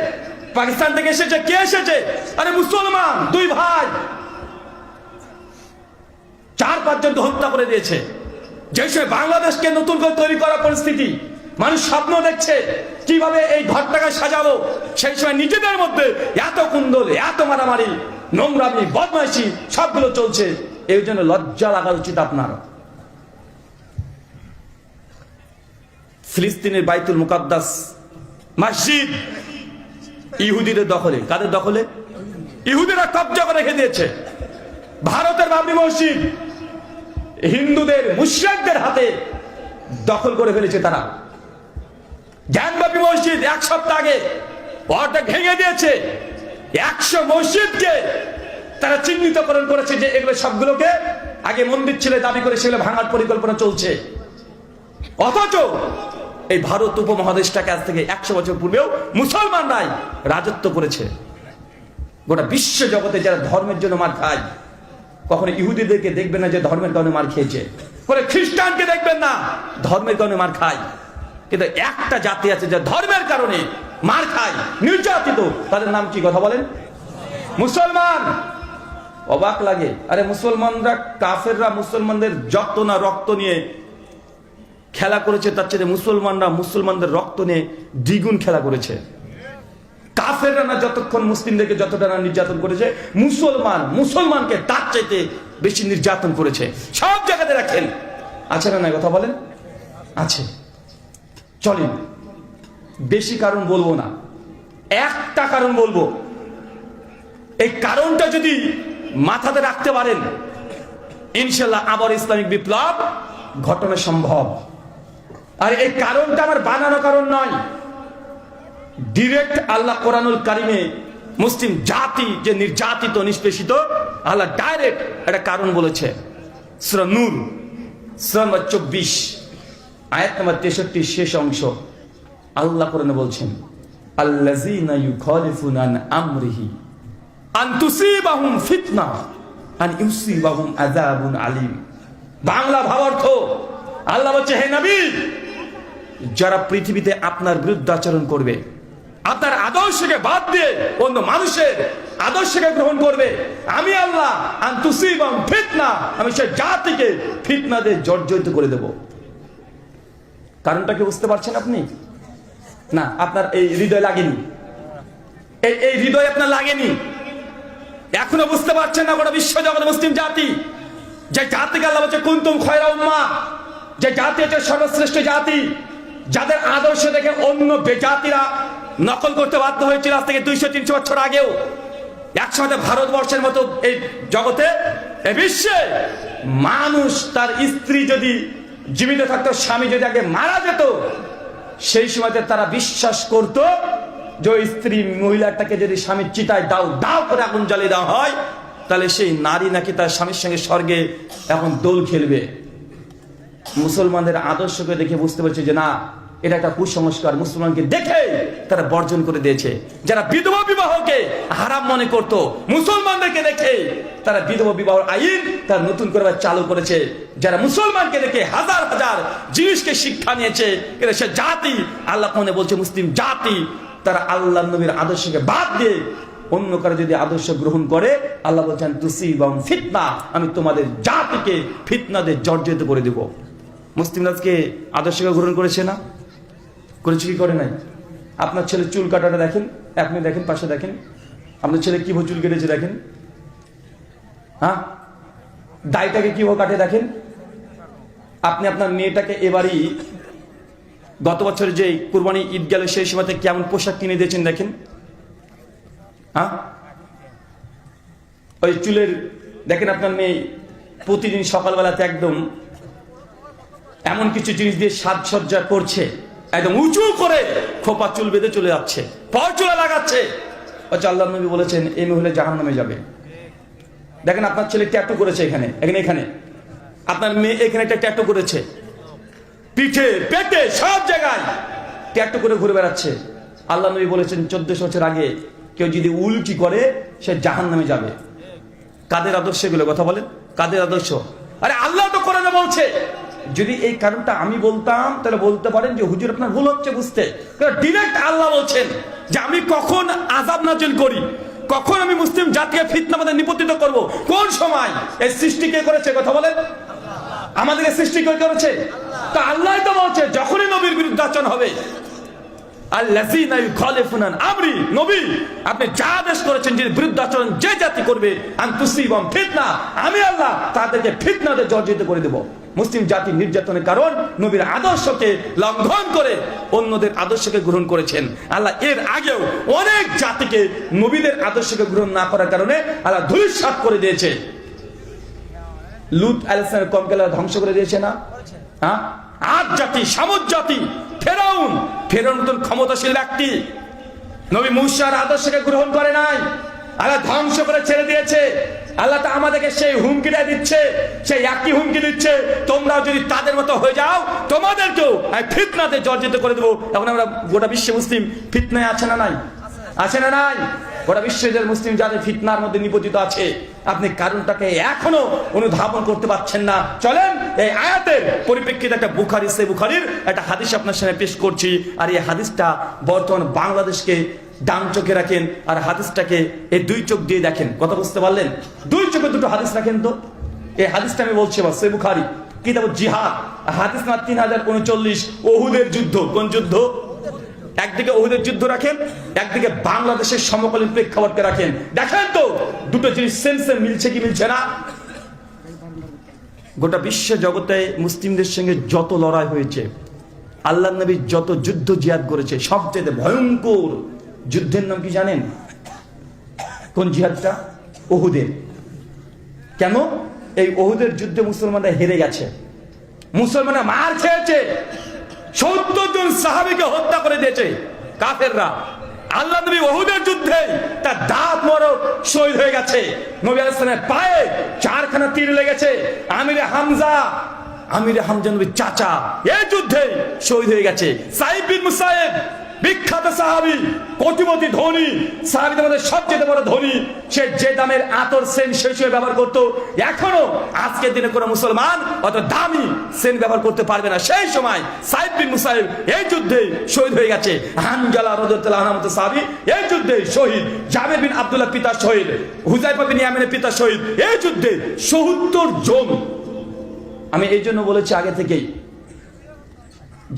পাকিস্তান থেকে এসেছে, কে এসেছে? আরে মুসলমান 2 ভাই 4-5 জনকে হত্যা করে দিয়েছে। যে সময় বাংলাদেশকে নতুন করে তৈরি করার পরিস্থিতি, মানুষ স্বপ্ন দেখছে কিভাবে এই ঘরটাকে সাজাবো, সেই সময় নিজেদের মধ্যে এত কুন্দল, এত মারামারি, নোংরামি, বদমাইশি সবগুলো চলছে। এই জন্য লজ্জা লাগা উচিত আপনার। ফিলিস্তিনের বাইতুল মুকাদ্দাস মসজিদ ইহুদিদের দখলে। কাদের দখলে? ইহুদিরা কব্জা করে রেখে দিয়েছে। ভারতের বাবরি মসজিদ হিন্দুদের, মুশরিকদের হাতে দখল করে ফেলেছে তারা। জ্ঞানবাপী মসজিদ 1 সপ্তাহ আগে অর্ধেক ভেঙে দিয়েছে। 100 মসজিদকে তারা চিহ্নিতকরণ করেছে যে এগুলো সবগুলোকে আগে মন্দির ছিল দাবি করে সেগুলো ভাঙার পরিকল্পনা চলছে। অথচ এই ভারত উপমহাদেশটাকে আজ থেকে 100 বছর পূর্বেও মুসলমানরাই রাজত্ব করেছে। গোটা বিশ্ব জগতে যারা ধর্মের জন্য মার খায়, কখনো ইহুদিদেরকে দেখবেন না যে ধর্মের কারণে মার খেয়েছে, কোনো খ্রিস্টানকে দেখবেন না ধর্মের কারণে মার খায়। কিন্তু একটা জাতি আছে যে ধর্মের কারণে মার খায়, নির্যাতিত, তাদের নাম কি? কথা বলেন। মুসলমান। অবাক লাগে। আরে মুসলমানরা, কাফেররা মুসলমানদের যত না রক্ত নিয়ে খেলা করেছে, তার চেয়ে মুসলমানরা মুসলমানদের রক্ত নিয়ে দ্বিগুণ খেলা করেছে। কাফেররা না যতক্ষণ মুসলিমদেরকে যতটা না নির্যাতন করেছে, মুসলমানকে তার চাইতে বেশি নির্যাতন করেছে। সব জায়গাতে রাখেন, আছে না? কথা বলেন। আছে। চলেন, বেশি কারণ বলবো না, একটা কারণ বলবো। এই কারণটা যদি মাথাতে রাখতে পারেন, ইনশাল্লাহ আবার ইসলামিক বিপ্লব ঘটনা সম্ভব। আর এই কারণটা আমার বানানো কারণ নয়, ডিরেক্ট আল্লাহ কোরআনুল কারিমে মুসলিম জাতি যে নির্যাতিত নিষ্পেষিত, আল্লাহ ডাইরেক্ট একটা কারণ বলেছে। সূরা নূর সূরা নম্বর 24 আয়াত নম্বর 63 শেষ অংশ আল্লাহ কোরআনে বলছেন, আল্লাযীনা ইউখালিফুনা আন আমরিহি আন তুসিবাহুম ফিতনা আন ইউসিবাহুম আযাবুন আলীম। বাংলা ভাবার্থ, আল্লাহ বলছে, হে নবী, যারা পৃথিবীতে আপনার বিরুদ্ধে আচরণ করবে, আপনার আদর্শকে বাদ দিয়ে অন্য মানুষের আদর্শকে গ্রহণ করবে, আমি আল্লাহ আন তুসিবাহুম ফিতনা, আমি সেই জাতিকে ফিতনা দিয়ে জর্জরিত করে দেব। কারণটা কি বুঝতে পারছেন আপনি? না, আপনার এই হৃদয় লাগেনি, এই হৃদয় আপনার লাগেনি, এখনো বুঝতে পারছেন না। গোটা বিশ্ব জগৎ মুসলিম জাতি, যে জাতিকে আল্লাহ বলছে কুনতুম খায়রা উম্মাহ, যে জাতি হচ্ছে সর্বশ্রেষ্ঠ জাতি, যাদের আদর্শ দেখে অন্য বেজাতিরা নকল করতে বাধ্য হয়েছিল আজ থেকে 200-300 বছর আগেও। একসময় ভারতবর্ষের মতো এই জগতে, এই বিশ্বে মানুষ তার স্ত্রী যদি জীবিত থাকতো, স্বামী যদি আগে মারা যেত, সেই সময়তে তারা বিশ্বাস করত যে ওই স্ত্রী মহিলাটাকে যদি স্বামীর চিতায় দাও দাও করে আগুন জ্বালিয়ে দেওয়া হয়, তাহলে সেই নারী নাকি তার স্বামীর সঙ্গে স্বর্গে এখন দোল খেলবে। মুসলমানদের আদর্শকে দেখে বুঝতে পারছে যে না, এটা একটা কুসংস্কার। মুসলমানকে দেখে তারা বর্জন করে দিয়েছে। যারা বিধবা বিবাহকে হারাম মনে করত, মুসলমানদেরকে দেখে তারা বিধবা বিবাহ আইন তার নতুন করে চালু করেছে। যারা মুসলমানকে দেখে হাজার হাজার জিনিসকে শিক্ষা নিয়েছে, এটা সে জাতি আল্লাহ কোরআনে বলছে মুসলিম জাতি, তারা আল্লাহ নবীর আদর্শকে বাদ দিয়ে অন্য কারো যদি আদর্শ গ্রহণ করে, আল্লাহ বলছেন তুসিবাহুম ফিতনা, আমি তোমাদের জাতিকে ফিতনা দিয়ে জর্জরিত করে দেব। মুসলিমরা আজকে আদর্শকে গ্রহণ করেছে না? করেছে কি করে নাই? আপনার ছেলে চুল কাটাটা দেখেন, আপনি দেখেন, পাশে দেখেন, আপনার ছেলে কিভাবে চুল কেটেছে দেখেন, হ্যাঁ, দাড়িটাকে কিভাবে কাটে দেখেন। আপনি আপনার মেয়েটাকে এবারই গত বছর যে কুরবানি ঈদ গেল সেই সময়তে কেমন পোশাক কিনে দিয়েছেন দেখেন, হ্যাঁ, ওই চুলের দেখেন আপনার মেয়ে প্রতিদিন সকালবেলাতে একদম এমন কিছু জিনিস দিয়ে সাজসজ্জা করছে, একদম উঁচু করে খোপা চুল বেঁধে চলে যাচ্ছে, পর চুলা লাগাচ্ছে। আল্লাহর নবী বলেছেন এই মহিলা জাহান্নামে যাবে। দেখেন আপনার ছেলে ট্যাটু করেছে এখানে, এখানে আপনার মেয়ে এখানে একটা ট্যাটু করেছে, পিঠে পেটে সব জায়গায় ট্যাটু করে ঘুরে বেড়াচ্ছে। আল্লাহ নবী বলেছেন 1400 বছর আগে কেউ যদি উল্টি করে সে জাহান্নামে যাবে। কাদের আদর্শ এগুলো? কথা বলেন, কাদের আদর্শ? আরে আল্লাহ তো কোরআনে বলছে। যদি এই কারণটা আমি বলতাম তাহলে বলতে পারেন যে হুজুর আপনার ভুল হচ্ছে বুঝতে। ডিরেক্ট আল্লাহ বলছেন যে আমি কখন আযাব নাযিল করি, কখন আমি মুসলিম জাতিকে ফিতনার মধ্যে নিপতিত করব, কোন সময়। এই সৃষ্টি কে করেছে? কথা বলেন, আমাদেরকে সৃষ্টি কে করেছে? তা আল্লাহ তো বলছে যখনই নবীর বিরুদ্ধে আচরণ হবে, আল্লাযীনা ইউখালিফুনা আন আমরি, নবী আপনি যা আদেশ করেছেন যে বিরুদ্ধে আচরণ যে জাতি করবে, আন তুসিবাহুম ফিতনা, আমি আল্লাহ তাদেরকে ফিতনাতে জর্জরিত করে দেব। মুসলিম জাতি নির্যাতনের কারণ নবীর আদর্শকে লঙ্ঘন করে অন্যদের আদর্শকে গ্রহণ করেছেন। আল্লাহ এর আগেও অনেক জাতিকে নবীদের আদর্শকে গ্রহণ না করার কারণে আল্লাহ ধূলিসাৎ করে দিয়েছে। লূত আলাইহিস সালামের কওমকে ধ্বংস করে দিয়েছে না? হ্যাঁ, আদ জাতি, সামুদ জাতি, ফেরাউন মতন ক্ষমতাশীল ব্যক্তি নবী মূসার আদর্শকে গ্রহণ করে নাই, আল্লাহ ধ্বংস করে ছেড়ে দিয়েছে। আল্লাহ তা আমাদেরকে সেই হুমকিটা দিচ্ছে, সেই একই হুমকি দিচ্ছে, তোমরা যদি তাদের মতো হয়ে যাও তোমাদেরকেও ফিতনাতে জর্জরিত করে দেবো। এখন আমরা গোটা বিশ্বে মুসলিম ফিতনায় আছে না নাই? আছে না নাই? গোটা বিশ্বের মুসলিম যাদের ফিতনার মধ্যে নিপতিত আছে, আপনি কারণটাকে এখনো অনুধাবন করতে পারছেন না। চলেন এই আয়াতের পরিপ্রেক্ষিতে একটা বুখারীর একটা হাদিস আপনার সামনে পেশ করছি। আর এই হাদিসটা বর্তমান বাংলাদেশকে ডান চোখে রাখেন আর হাদিসটাকে এই দুই চোখ দিয়ে দেখেন। কথা বুঝতে পারলেন? দুই চোখে দুটো হাদিস রাখেন। তো এই হাদিসটা আমি বলছি আবার সহিহ বুখারী কিতাব জিহাদ, হাদিস নাম্বার 3039, ওহুদের যুদ্ধ। কোন যুদ্ধ? একদিকে ওহুদের যুদ্ধ রাখেন, একদিকে বাংলাদেশের সমকালীন প্রেক্ষাপটকে রাখেন। দেখেন তো দুটো জিনিস সেন্সে মিলছে কি মিলছে না। গোটা বিশ্ব জগতে মুসলিমদের সঙ্গে যত লড়াই হয়েছে, আল্লাহর নবী যত যুদ্ধ জিহাদ করেছে, সবচেয়ে ভয়ঙ্কর যুদ্ধের নাম কি জানেন? কোন জিহাদটা? ওহুদের। কেন? এই ওহুদের যুদ্ধে মুসলমানরা হেরে গেছে, মুসলমানরা মার খেয়েছে, 70 জন সাহাবীকে হত্যা করে দিয়েছে কাফেররা। আল্লাহ নবী উহুদের যুদ্ধে তার দাঁত মোবারক শহীদ হয়ে গেছে। নবী আলাইহিস সালামের পায়ে 4খানা তীর লেগেছে। আমিরে হামজা নবীর চাচা এই যুদ্ধে শহীদ হয়ে গেছে। সাইদ বিন মুসাইব বিখ্যাত সাহাবী, কোটিপতি ধনী সাহাবীদের মধ্যে সবচেয়ে বড় ধনী, সে যে দামের আতর সেন্ট শেষে ব্যবহার করত, এখনো আজকের দিনে কোনো মুসলমান অত দামি সেন্ট ব্যবহার করতে পারবে না। সেই সময় সাইদ বিন মুসাইব এই যুদ্ধে শহীদ হয়ে গেছে। হানজালা রাদিয়াল্লাহু আনহু মতো সাহাবী এই যুদ্ধে শহীদ। জাবের বিন আব্দুল্লাহ পিতা শহীদ। হুযায়ফা বিন ইয়ামানের পিতা শহীদ। এই যুদ্ধে ৭০ জন। আমি এই জন্য বলেছি আগে থেকেই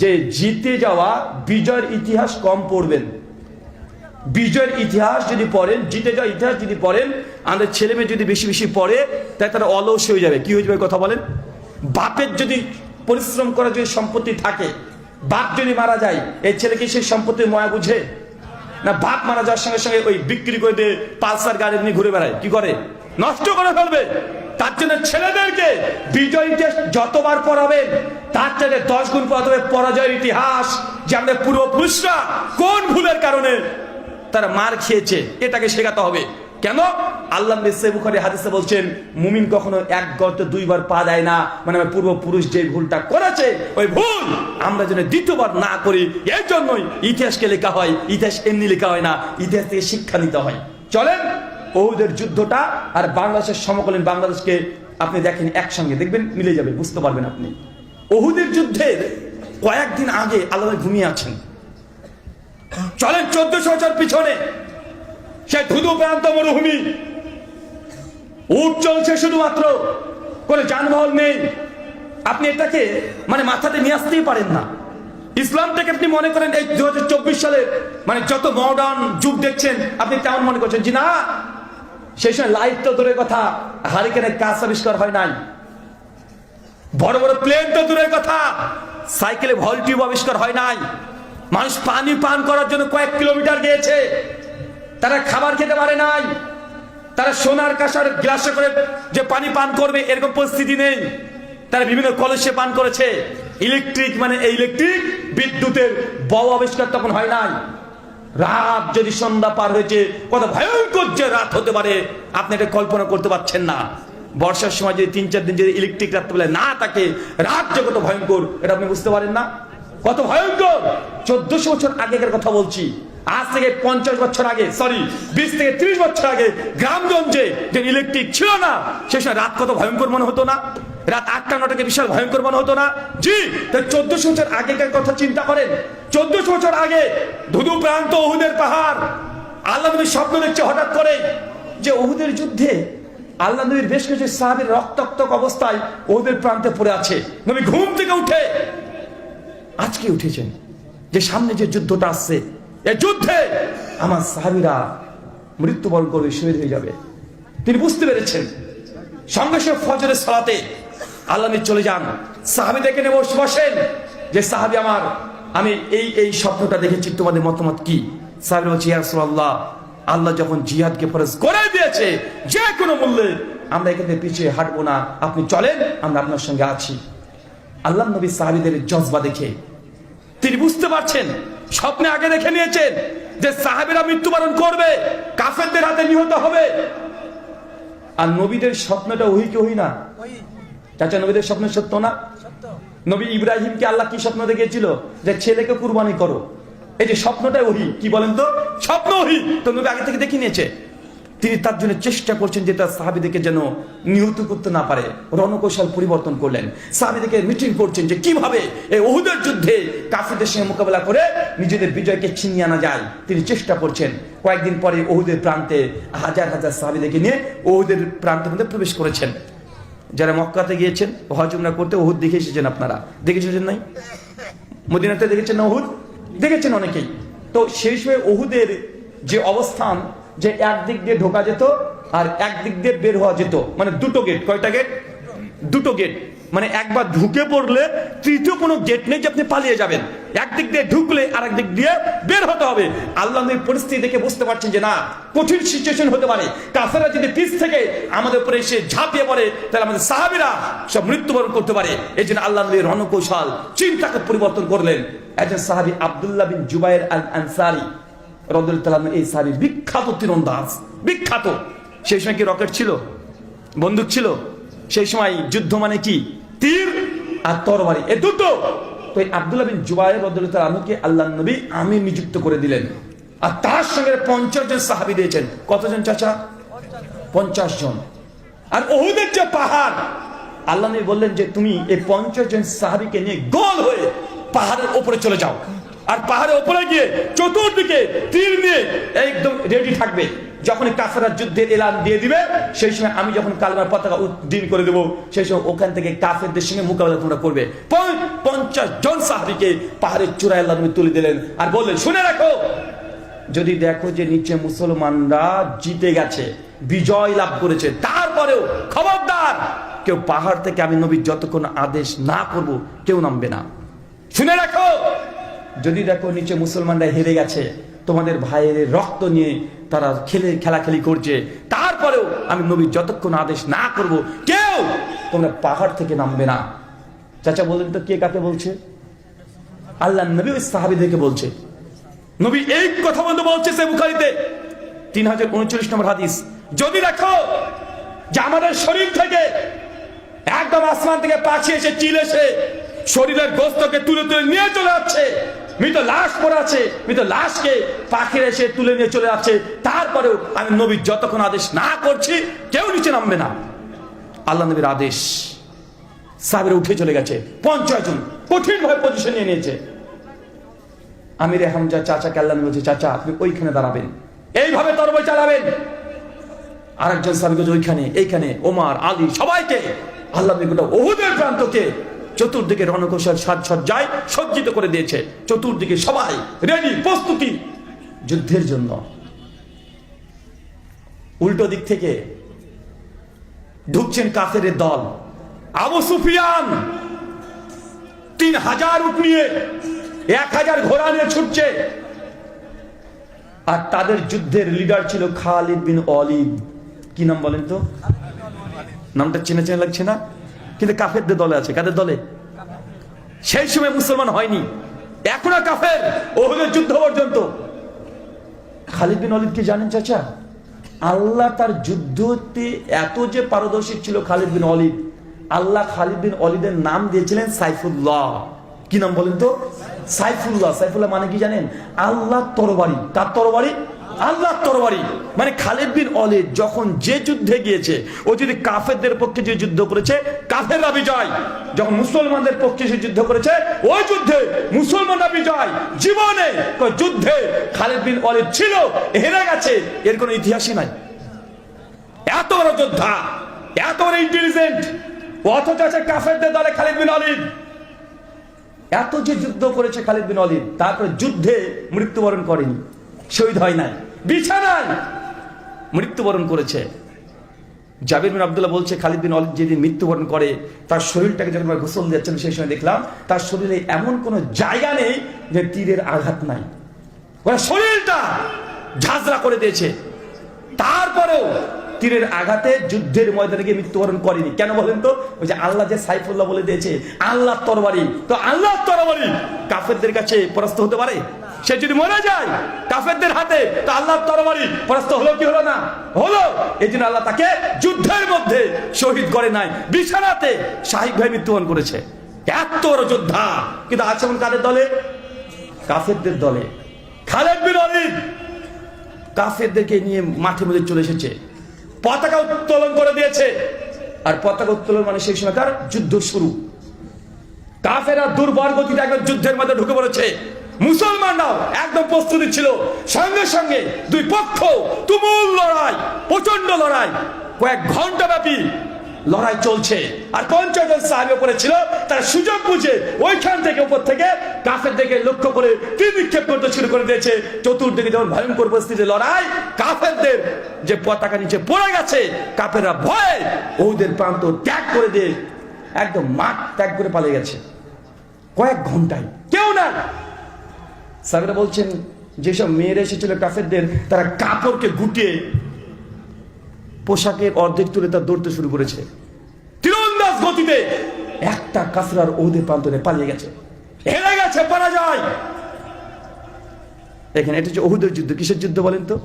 যে জিতে যাওয়া বিজয়ের ইতিহাস কম পড়বেন। বিজয়ের ইতিহাস যদি পড়েন, জিতে যাওয়া ইতিহাস যদি পড়েন, আমাদের ছেলে মেয়ে যদি বেশি বেশি পড়ে, তাই তারা অলস হয়ে যাবে। কি হয়ে যাবে কথা বলেন? বাপের যদি পরিশ্রম করা যদি সম্পত্তি থাকে, বাপ যদি মারা যায়, এই ছেলেকে সেই সম্পত্তির ময়া বুঝে না? বাপ মারা যাওয়ার সঙ্গে সঙ্গে ওই বিক্রি করে দিয়ে পালসার গাড়ি নিয়ে ঘুরে বেড়ায়, কি করে? নষ্ট করে ফেলবে। তার জন্য ছেলেদেরকে বিজয় ইতিহাস যতবার পড়াবেন তার চাইতে 10 গুণ পড়াতে হবে পরাজয়ের ইতিহাস, যে আমাদের পূর্বপুরুষরা কোন ভুলের কারণে তারা মার খেয়েছে, এটাকে শেখাতে হবে। কেন? আল্লাহ নবী সহিহ বুখারী হাদিসে বলছেন, মুমিন কখনো এক গর্তে 2 বার পা দেয় না। মানে আমার পূর্বপুরুষ যে ভুলটা করেছে, ওই ভুল আমরা যেন দ্বিতীয়বার না করি। এই জন্যই ইতিহাসকে লেখা হয়। ইতিহাস এমনি লেখা হয় না, ইতিহাস থেকে শিক্ষা নিতে হয়। চলেন উহুদের যুদ্ধটা আর বাংলাদেশের সমকালীন বাংলাদেশকে আপনি দেখেন একসঙ্গে, দেখবেন মিলে যাবে, বুঝতে পারবেন আপনি। উহুদের যুদ্ধের কয়েকদিন আগে আল্লাহ ঘুমিয়ে আছেন। চলেন 1400 বছর পিছনে, সে ধুধু প্রান্ত মরুভূমি, উট চলছে শুধুমাত্র, কোনো যানবাহন নেই। আপনি এটাকে মানে মাথাতে নিয়ে আসতেই পারেন না। ইসলামটাকে আপনি মনে করেন এই 2024 সালে মানে যত মডার্ন যুগ দেখছেন আপনি তেমন মনে করছেন। জি না, সেই সময় লাইট তো দূরের কথা, হারিকেনের কাজ আবিষ্কার হয় নাই। বড় বড় প্লেন তো দূরের কথা, সাইকেলে ভল টিউব আবিষ্কার হয় নাই। মানুষ পানি পান করার জন্য কয়েক কিলোমিটার গিয়েছে, তারা খাবার খেতে পারে নাই। তারা সোনার কাঁসার গ্লাসে করে যে পানি পান করবে এরকম পরিস্থিতি নেই। তারা বিভিন্ন কলসে পান করেছে। ইলেকট্রিক মানে এই ইলেকট্রিক বিদ্যুতের বড় আবিষ্কার তখন হয় নাই। রাত যদি সন্ধ্যা পার হয়েছে, কত ভয়ঙ্কর যে রাত হতে পারে আপনি এটা কল্পনা করতে পারছেন না। বর্ষার সময় যদি 3-4 দিন যদি ইলেকট্রিক রাত্রিবেলা না থাকে, রাত যে কত ভয়ঙ্কর এটা আপনি বুঝতে পারেন না। কত ভয়ঙ্কর! 1400 বছর আগেকার কথা বলছি। আজ থেকে 50 বছর আগে, সরি 20 থেকে 30 বছর আগে গ্রামগঞ্জে যে ইলেকট্রিক ছিল না, সে সময় রাত কত ভয়ঙ্কর মনে হতো না? রাত 8টা-9টাকে বিশাল ভয়ঙ্কর মনে হতো না? জি, তাই 1400 বছর আগেকার কথা চিন্তা করেন। 1400 বছর আগে ধুধু প্রান্ত উহুদের পাহাড়। আল্লাহ নবী স্বপ্ন দেখছে হঠাৎ করে যে উহুদের যুদ্ধে আল্লাহ নবীর বেশ কিছু সাহাবীর রক্তাক্ত অবস্থায় উহুদের প্রান্তে পড়ে আছে। নবী ঘুম থেকে উঠে আজকে উঠেছেন যে সামনে যে যুদ্ধটা আসছে, এই যুদ্ধে আমার সাহাবীরা মৃত্যুবরণ করবে, শহীদ হয়ে যাবে। তিনি বুঝতে পেরেছেন। সঙ্গে সঙ্গে ফজরের সালাতে আল্লাহ নবী চলে যান, সাহাবীদেরকে নিয়ে বসেন যে সাহাবী আমার, আমি এই স্বপ্নটা দেখেছি, তোমাদের মতামত কি? সাহাবী বলছে, ইয়া রাসূলুল্লাহ, আল্লাহ যখন জিহাদকে ফরজ করে দিয়েছে, যে কোনো মূল্যে আমরা এখান থেকে পিছিয়ে হাঁটবো না, আপনি চলেন, আমরা আপনার সঙ্গে আছি। আল্লাহ নবী সাহাবীদের জজবা দেখে তিনি বুঝতে পারছেন, স্বপ্নে আগে দেখে নিয়েছেন যে সাহাবীরা মৃত্যুবরণ করবে, কাফেরদের হাতে নিহত হবে। আর নবীদের স্বপ্নটা ওহি কি ওহি না? চাচা, নবীদের স্বপ্ন সত্য না? নবী ইব্রাহিমকে আল্লাহ কি স্বপ্ন দেখিয়েছিল? যে ছেলেকে কুরবানি করো। এই যে স্বপ্নটা ওহি, কি বলেন তো? স্বপ্ন ওহি তো নবী আগে থেকে দেখে নিয়েছে। তিনি তার জন্য চেষ্টা করছেন যে তার সাহাবীদেরকে যেন নিহত করতে না পারে, রণকৌশল পরিবর্তন করলেন। সাহাবীদেরকে মিটিং করছেন যে কিভাবে এই উহুদের যুদ্ধে কাফিরদের সঙ্গে মোকাবেলা করে নিজেদের বিজয়কে ছিনিয়ে আনা যায়, তিনি চেষ্টা করছেন। কয়েকদিন পরে উহুদের প্রান্তে হাজার হাজার সাহাবীদেরকে নিয়ে উহুদের প্রান্তের মধ্যে প্রবেশ করেছেন। যারা মক্কাতে গিয়েছেন হজ উমরা করতে, উহুদ দেখে এসেছেন। আপনারা দেখে এসেছেন নাই? মদিনাতে দেখেছেন না উহুদ? দেখেছেন অনেকেই। তো সেই সময় উহুদের যে অবস্থান, যে একদিক দিয়ে ঢোকা যেত আর একদিক দিয়ে বের হওয়া যেত, মানে দুটো গেট। কয়টা গেট? দুটো গেট। মানে একবার ঢুকে পড়লে তৃতীয় কোনো গেট নেই যে আপনি পালিয়ে যাবেন। একদিক দিয়ে ঢুকলে আর একদিক দিয়ে বের হতে হবে। আল্লাহ নবী পরিস্থিতি দেখে বুঝতে পারছেন যে না, কঠিন সিচুয়েশন হতে পারে। কাফেররা যদি পিছ থেকে আমাদের উপরে এসে ঝাঁপিয়ে পড়ে, তাহলে আমাদের সাহাবীরা সব মৃত্যুবরণ করতে পারে। এই জন্য আল্লাহ নবী রণকৌশল চিন্তাকে পরিবর্তন করলেন। একজন সাহাবী আব্দুল্লাহ বিন জুবায়ের আল আনসারী, রাদিয়াল্লাহু তাআলা এই সাহাবী বিখ্যাত তীরন্দাজ, বিখ্যাত। সেই সময় কি রকেট ছিল, বন্দুক ছিল? সেই সময় যুদ্ধ মানে কি? তীর আর তরবারি, এ দুটো। তো এই আব্দুল্লাহ বিন জুবায়ের রাদিয়াল্লাহু তাআলা আনহুকে আল্লাহর নবী আমির নিযুক্ত করে দিলেন, আর তার সঙ্গে 50 জন সাহাবী দিয়েছেন। কতজন চাচা? 50 জন। আর উহুদের যে পাহাড়, আল্লাহ নবী বললেন যে তুমি এই 50 জন সাহাবীকে নিয়ে গোল হয়ে পাহাড়ের উপরে চলে যাও, আর পাহাড়ের উপরে গিয়ে চতুর্দিকে তীর নিয়ে একদম রেডি থাকবে। যখন কাফেররা যুদ্ধের এলান দিয়ে দিবে, সেই সময় আমি যখন কালেমার পতাকা উড্ডীন করে দেবো, সেই সময় ওখান থেকে কাফেরদের সঙ্গে মোকাবেলা তোমরা করবে। 50 জন সাহাবীকে পাহাড়ের চূড়ায় আল্লাহ নবী তুলে দিলেন, আর বললেন শুনে রাখো, যদি দেখো যে নিচে মুসলমানরা জিতে গেছে, বিজয় লাভ করেছে, তারপরেও খবরদার কেউ পাহাড় থেকে আমি নবী যতক্ষণ আদেশ না করব কেউ নামবে না। শুনে রাখো, যদি দেখো নিচে মুসলমানরা হেরে গেছে, তোমাদের ভাইয়ের রক্ত নিয়ে তারা খেলাখেলি করছে, তারপরেও আমি নবী যতক্ষণ আদেশ না করব কেউ তোমরা পাহাড় থেকে নামবে না। চাচা বলেন তো কে কাকে বলছে? আল্লাহ নবী ওই সাহাবীদেরকে বলছে। নবী এই কথা বলছে সে বুখারীতে 3039 নম্বর হাদিস। যদি দেখো যে আমাদের শরীর থেকে একদম আসমান থেকে পাখি এসে চিল এসে শরীরের গোস্তকে তুলে তুলে নিয়ে চলে যাচ্ছে, মৃত লাশ পড়ে আছে, মৃত লাশকে পাখির এসে তুলে নিয়ে চলে যাচ্ছে, তারপরেও আমি নবী যতক্ষণ আদেশ না করছি কেউ নিচে নামবে না। আল্লাহ নবীর আদেশ, সাহাবীরা উঠে চলে গেছে। 50 জন কঠিন ভাবে পজিশন নিয়ে নিয়েছে। আমিরে হামজা চাচাকে আল্লাহ নবী বলছে, চাচা আপনি ওইখানে দাঁড়াবেন, এইভাবে তরবারি চালাবেন। আরেকজন সাহাবী ওইখানে, এইখানে ওমর, আলী, সবাইকে আল্লাহ নবী গোটা উহুদের প্রান্তকে চতুর্দিকে রণকৌশল সাজসজ্জায় সজ্জিত করে দিয়েছে। চতুর্দিকে সবাই রেডি, প্রস্তুতি যুদ্ধের জন্য। উল্টো দিক থেকে ঢুকছেন কাফেরের দল। আবু সুফিয়ান 3000 উট নিয়ে 1000 ঘোড়া নিয়ে ছুটছে, আর তাদের যুদ্ধের লিডার ছিল খালিদ বিন ওয়ালিদ। কি নাম বলেন তো? নামটা চেনা চেনা লাগছে না? কিন্তু কাফেরদের দলে আছে। কাদের দলে? সেই সময় মুসলমান হয়নি, এখনো কাফের, উহুদের যুদ্ধ পর্যন্ত। খালিদ বিন ওয়ালিদ কি জানেন চাচা? আল্লাহ তার যুদ্ধতে এত যে পারদর্শী ছিল খালিদ বিন ওয়ালিদ, আল্লাহ খালিদ বিন ওয়ালিদের নাম দিয়েছিলেন সাইফুল্লাহ। কি নাম বলেন তো? সাইফুল্লাহ। সাইফুল্লাহ মানে কি জানেন? আল্লাহ তরবারি। কার তরবারি? আল্লাহ তরবারি। মানে খালিদ বিন ওয়ালিদ যখন যে যুদ্ধে গিয়েছে, ও যদি কাফেরদের পক্ষে যে যুদ্ধ করেছে কাফেররা বিজয়, যখন মুসলমানদের পক্ষে সে যুদ্ধ করেছে ওই যুদ্ধে মুসলমানরা বিজয়। জীবনে যুদ্ধে খালিদ বিন ওয়ালিদ ছিল, হেরে গেছে, এর কোনো ইতিহাসই নাই। এত বড় যোদ্ধা, এত বড় ইন্টেলিজেন্ট, অথচ আছে কাফেরদের দলে খালিদ বিন ওয়ালিদ। এত যে যুদ্ধ করেছে খালিদ বিন ওয়ালিদ, তারপরে যুদ্ধে মৃত্যুবরণ করেনি, শহীদ হয় নাই, বিছানায় মৃত্যুবরণ করেছে। জাবির বিন আব্দুল্লাহ বলছে, খালিদ বিন ওয়ালিদ যেদিন মৃত্যুবরণ করে তার শরীরটাকে যখন গোসল দিচ্ছেন, সেই সময় দেখলাম তার শরীরে এমন কোন জায়গা নেই যে তীরের আঘাত নাই, ওরা শরীরটা ঝাঁঝরা করে দিয়েছে। তারপরেও তীরের আঘাতে যুদ্ধের ময়দানে গিয়ে মৃত্যুবরণ করেনি। কেন বলেন তো? ওই যে আল্লাহ যে সাইফুল্লাহ বলে দিয়েছে আল্লাহ তরবারি, তো আল্লাহ তরবারি কাফেরদের কাছে পরাস্ত হতে পারে? সে যদি মরে যায় কাফেরদের হাতে, তো আল্লাহ তরবারি পরাস্ত হলো কি হলো না? হলো। এই জন্য আল্লাহ তাকে যুদ্ধের মধ্যে শহীদ করে নাই, বিছানাতে শাহীদ ভাই মৃত্যুবরণ করেছে। এত বড় যোদ্ধা, কিন্তু আছে এমন কাদের দলে? কাফেরদের দলে। খালিদ বিন ওয়ালিদ কাফেরদেরকে নিয়ে মাঠে মধ্যে চলে এসেছে, পতাকা উত্তোলন করে দিয়েছে। আর পতাকা উত্তোলন মানে সেই সময়কার যুদ্ধ শুরু। কাফেররা দুর্বার গতিতে একদম যুদ্ধের মধ্যে ঢুকে পড়েছে, মুসলমানরাও একদম প্রস্তুতি ছিল। সঙ্গে সঙ্গে দুই পক্ষ তুমুল লড়াই, প্রচন্ড লড়াই, কয়েক ঘন্টা ব্যাপী লড়াই চলছে। আর 50 জন সাহাবী উপরে ছিল, তারা সুযোগ বুঝে ওইখান থেকে উপর থেকে কাফেরদেরকে লক্ষ্য করে তীর নিক্ষেপ করতে শুরু করে দিয়েছে। চতুর্দিকে যেমন ভয়ঙ্কর পরিস্থিতি লড়াই, কাফেরদের যে পতাকা নিচে পড়ে গেছে, কাফেররা ভয়ে উহুদের প্রান্ত ত্যাগ করে দিয়ে একদম মাঠ ত্যাগ করে পালিয়ে গেছে কয়েক ঘন্টায়, কেউ না। সাহাবীরা বলছেন যেসব মেয়েরা এসেছিল কাফেরদের, তারা কাপড়কে গুটিয়ে পোশাকের অর্ধেক তুলে তার দৌড়তে শুরু করেছে তীরন্দাজ গতিতে। একটা কাফের উহুদের প্রান্তরে পালিয়ে গেছে, হেরে গেছে, পরাজয়। এখানে এটা হচ্ছে উহুদের যুদ্ধ। কিসের যুদ্ধ বলেন তো?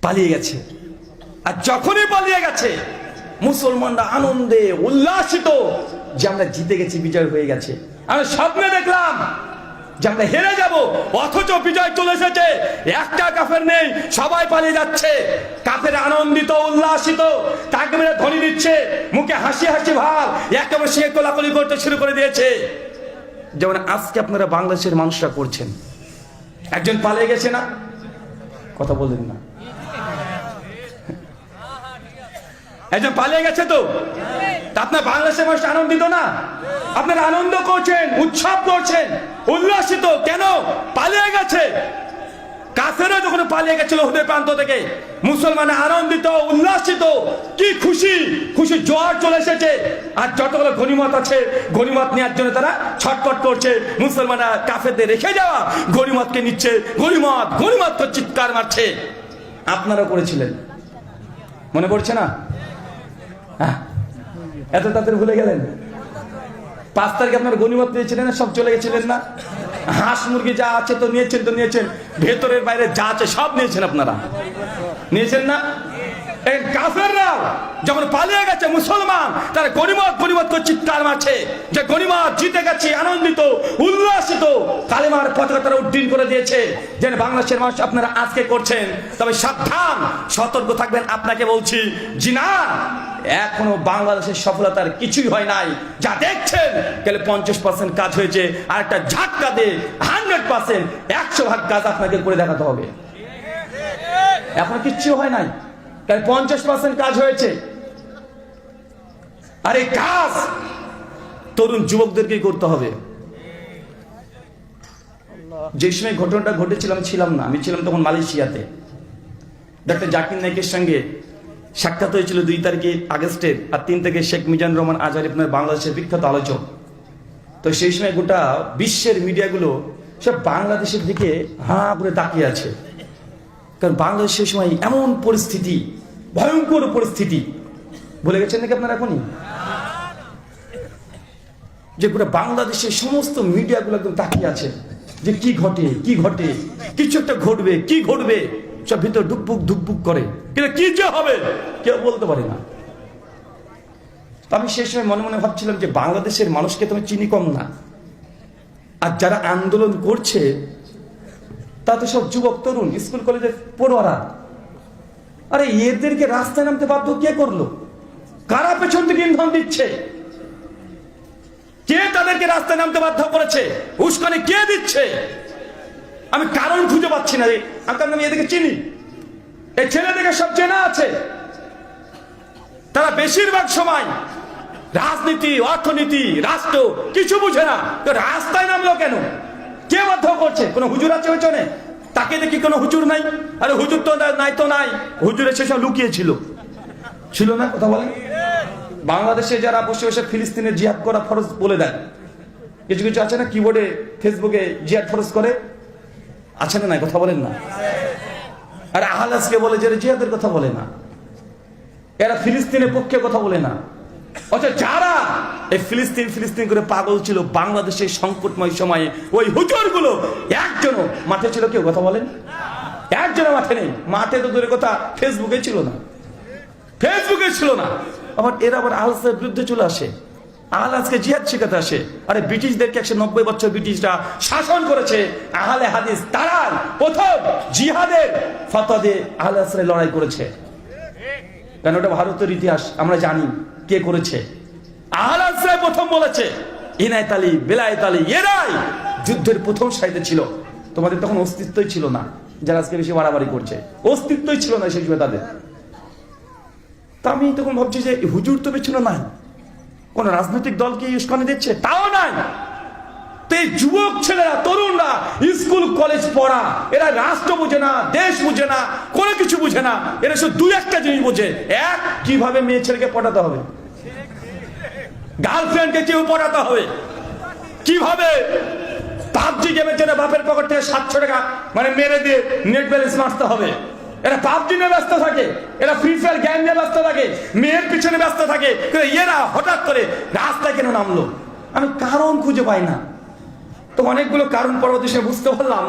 পালিয়ে গেছে। আর যখনই পালিয়ে গেছে মুসলমানরা আনন্দে উল্লাসিত যে আমরা জিতে গেছি, বিজয় হয়ে গেছে। আমরা স্বপ্নে দেখলাম যে আমরা হেরে যাব, অথচ বিজয় চলে এসেছে, একটা কাফের নেই, সবাই পালিয়ে যাচ্ছে। কাফের আনন্দিত উল্লাসিত, তাকবীরে ধ্বনি দিচ্ছে, মুখে হাসি হাসি ভাব, একেবারে সে কোলাকুলি করতে শুরু করে দিয়েছে, যেমন আজকে আপনারা বাংলাদেশের মানুষরা করছেন। একজন পালিয়ে গেছে না? কথা বললেন না? একজন পালিয়ে গেছে তো আপনার বাংলাদেশের মানুষ আনন্দিত না? আপনারা আনন্দ করছেন, উৎসব করছেন, উল্লাসিত। কেন? পালিয়ে গেছে। কাফেরও যখন পালিয়ে গেছিল উহুদের প্রান্ত থেকে, মুসলমান আনন্দিত উল্লাসিত, কি খুশি খুশি জোয়ার চলে এসেছে। আর যতগুলো গনিমত আছে, গনিমত নেওয়ার জন্য তারা ছটফট করছে। মুসলমানরা কাফেরদের রেখে যাওয়া গনিমতকে নিচ্ছে, গনিমত গনিমত করে চিৎকার মারছে। আপনারা করেছিলেন, মনে পড়ছে না? এত তাড়াতাড়ি ভুলে গেলেন? 5 তারিখে আপনার গনিমত নিয়েছিলেন, সব চলে গেছিলেন না? হাঁস মুরগি যা আছে তো নিয়েছেন, তো নিয়েছেন, ভেতরের বাইরে যা আছে সব নিয়েছেন। আপনারা নিয়েছেন না? এই কাফেররাও যখন পালিয়ে গেছে মুসলমান, তারা গনিমত গনিমত করে চিৎকার মারছে যে গনিমত জিতে গেছে, আনন্দিত উল্লাসিত, কালেমার পতাকা তারা উড্ডীন করে দিয়েছে। যেন বাংলাদেশের মানুষ আপনারা আজকে করছেন, তবে সাবধান, সতর্ক থাকবেন। আপনাকে বলছি জিনা, এখনো বাংলাদেশের সফলতার কিছুই হয় নাই। যা দেখছেন গেলে 50% কাজ হয়েছে, আর একটা ঝাটকা দিয়ে 100% 100% কাজ আপনাকে করে দেখাতে হবে। এখন কিচ্ছু হয় নাই, 50% কাজ হয়েছে। আর এই কাজ তরুণ যুবকদেরকে করতে হবে। যে সময় ঘটনাটা ঘটেছিল আমি ছিলাম না, আমি ছিলাম তখন মালয়েশিয়াতে। ডক্টর জাকির নাইকের সঙ্গে সাক্ষাৎ হয়েছিল 2 তারিখে আগস্টের, আর 3 তারিখে শেখ মিজানুর রহমান আজহারি, আপনার বাংলাদেশের বিখ্যাত আলোচক। তো সেই সময় গোটা বিশ্বের মিডিয়াগুলো সব বাংলাদেশের দিকে হাঁ করে তাকিয়ে আছে, কারণ বাংলাদেশের সময় এমন পরিস্থিতি, ভয়ঙ্কর পরিস্থিতি। ভুলে গেছেন নাকি আপনারা এখনই? যে গোটা বাংলাদেশের সমস্ত মিডিয়াগুলো একদম তাকিয়ে আছে যে কি ঘটে, কি ঘটে, কিছু একটা ঘটবে, কি ঘটবে, সব ভিতর ডুকবুক ধুকবুক করে, কিন্তু কি যে হবে কেউ বলতে পারে না। তো আমি সেই সময় মনে মনে ভাবছিলাম যে বাংলাদেশের মানুষকে তো আমি চিনি কম না, আর যারা আন্দোলন করছে তা তো সব যুবক তরুণ, স্কুল কলেজের পড়ুয়ারা। আরে এদেরকে রাস্তায় নামতে বাধ্য কে করলো? কারা পেছন থেকে ইন্ধন দিচ্ছে? কে তাদেরকে রাস্তায় নামতে বাধ্য করেছে? উস্কানি কে দিচ্ছে? আমি কারণ খুঁজে পাচ্ছি না। আমি এদেরকে চিনি, এই ছেলেদেরকে সব চেনা আছে। তারা বেশিরভাগ সময় রাজনীতি, অর্থনীতি, রাষ্ট্র কিছু বুঝে না। রাস্তায় নামলো কেন? কে বাধ্য করছে? কোন হুজুর আছে পেছনে? তাকে দেখি কোনো হুজুর নাই। আরে হুজুর তো নাই, তো নাই, হুজুরে সেসব লুকিয়ে ছিল না? কথা বলেন। বাংলাদেশে যারা বসে বসে ফিলিস্তিনের জিহাদ করা ফরজ বলে দেয়, কিছু কিছু আছে না কিবোর্ডে ফেসবুকে জিহাদ ফরজ করে, আছে না? নাই, কথা বলেন না। আর আহলাসকে বলে যে জিহাদের কথা বলে না, এরা ফিলিস্তিনের পক্ষে কথা বলে না। অর্থাৎ যারা এই ফিলিস্তিন করে পাগল ছিল বাংলাদেশের সংকটময় সময়ে, ওই হুজুরগুলো একজনও মাঠে ছিল? কেউ কথা বলেন? একজনও মাঠে নেই। মাঠে তো দূরের কথা, ফেসবুকে ছিল না। আবার এরা আবার আহলাসের বিরুদ্ধে চলে আসে, আহলাসকে জিহাদ শেখাতে আসে। আরে ব্রিটিশদেরকে 190 বছর ব্রিটিশরা শাসন করেছে, আহলে হাদিস তারা প্রথম জিহাদের ফতোয়া দিয়ে আহলে হাদিসের লড়াই করেছে। কারণ ওটা ভারতের ইতিহাস, আমরা জানি কে করেছে। আহলে হাদিসরা প্রথম বলেছে, ইনায়েত আলী, বেলায়েত আলী, এরাই যুদ্ধের প্রথম সারিতে ছিল। তোমাদের তখন অস্তিত্বই ছিল না, যারা আজকে বেশি বাড়াবাড়ি করছে, অস্তিত্বই ছিল না সেই সময় তাদের। তা আমি তখন ভাবছি যে হুজুর তো পেছনে নাই, কোন রাজনৈতিক দলকে উস্কানি দিচ্ছে তাও নাই। তো এই যুবক ছেলেরা, তরুণরা, স্কুল কলেজ পড়া, এরা রাষ্ট্র বুঝে না, দেশ বুঝে না, কোনো কিছু বুঝে না। এরা শুধু 2-1টা জিনিস বোঝে। এক, কিভাবে মেয়ে ছেলেকে পটাতে হবে, গার্লফ্রেন্ডকে কেউ পটাতে হবে, কিভাবে পাবজি গেমের জন্য বাপের পকেট থেকে 700 টাকা মানে মেরে দিয়ে নেট ব্যালেন্স মারতে হবে। এরা পাবজি নিয়ে ব্যস্ত থাকে, এরা ফ্রি ফায়ার গেম নিয়ে ব্যস্ত থাকে, মেয়ের পিছনে ব্যস্ত থাকে। এরা হঠাৎ করে রাস্তায় কেন নামলো? আমি কারণ খুঁজে পাই না। তো অনেকগুলো কারণ পরবর্তী সময় বুঝতে পারলাম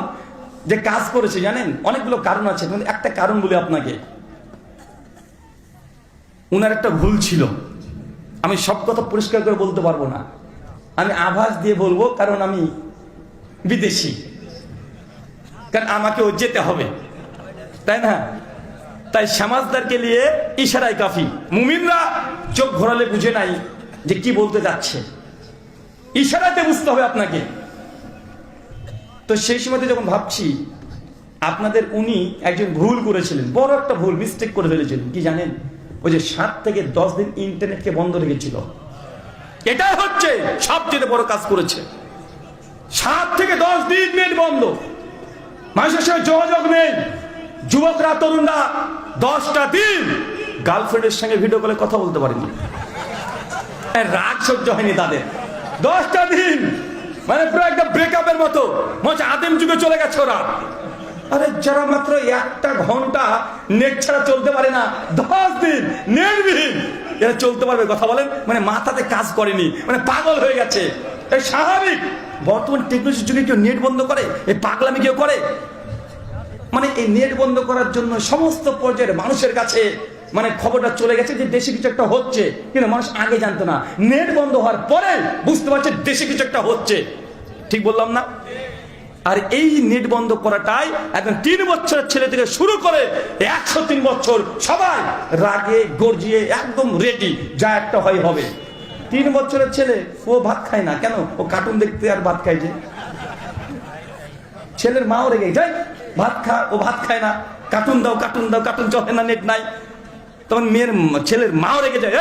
যে কাজ করেছে জানেন, অনেকগুলো কারণ আছে, কিন্তু একটা কারণ বলি আপনাকে। উনার একটা ভুল ছিল, আমি সব কথা পরিষ্কার করে বলতে পারবো না, আমি আভাস দিয়ে বলবো, কারণ আমি বিদেশি, কারণ আমাকেও যেতে হবে, তাই না? তাই সমাজদারকে নিয়ে ইশারায় কাফি। মুমিনরা চোখ ঘোরালে বুঝে নাই যে কি বলতে যাচ্ছে, ইশারাতে বুঝতে হবে আপনাকে। তো সেই সময়তে যখন ভাবছি, আপনাদের উনি একজন ভুল করেছিলেন, বড় একটা ভুল, মিস্টেক করে ফেলেছিলেন। কি জানেন? ওই যে 7 থেকে 10 দিন ইন্টারনেটকে বন্ধ রেখেছিল। এটাই হচ্ছে সবচেয়ে বড় কাজ করেছে। 7 থেকে 10 দিন নেট বন্ধ, মানুষের সঙ্গে যোগাযোগ নেই। যুবকরা, তরুণরা 10টা দিন গার্লফ্রেন্ডের সঙ্গে ভিডিও কলে কথা বলতে পারেনি। রাগ সহ্য হয়নি তাদের। 10টা দিন মানে পুরো একটা ব্রেকআপের মতো, মনে আদিম যুগে চলে গেছে ওরা। আরে যারা মাত্র 1টা ঘন্টা নেট ছাড়া চলতে পারে না, 10 দিন নেটবিহীন এরা চলতে পারবে? কথা বলেন, মানে মাথাতে কাজ করেনি, মানে পাগল হয়ে গেছে। এই স্বাভাবিক, বর্তমান টেকনোলজির যুগে কেউ নেট বন্ধ করে? এই পাগলামি কেউ করে? মানে এই নেট বন্ধ করার জন্য সমস্ত পর্যায়ের মানুষের কাছে মানে খবরটা চলে গেছে যে দেশে কিছু একটা হচ্ছে, কিন্তু মানুষ আগে জানতো না। নেট বন্ধ হওয়ার পরে বুঝতে পারছে দেশে কিছু একটা হচ্ছে। ঠিক বললাম না? আর এই নেট বন্ধ করাটাই এখন 3 বছরের ছেলে থেকে শুরু করে 103 বছর সবাই রাগে গর্জিয়ে একদম রেডি, যা একটা হয় হবে। 3 বছরের ছেলে, ও ভাত খায় না কেন? ও কার্টুন দেখতে আর ভাত খায় যে। ছেলের মাও রেগে যায়, ভাত খা, ও ভাত খায় না, কার্টুন দাও, কার্টুন দাও, কার্টুন চলে না, নেট নাই। তখন ছেলের মাও রেগে যায়,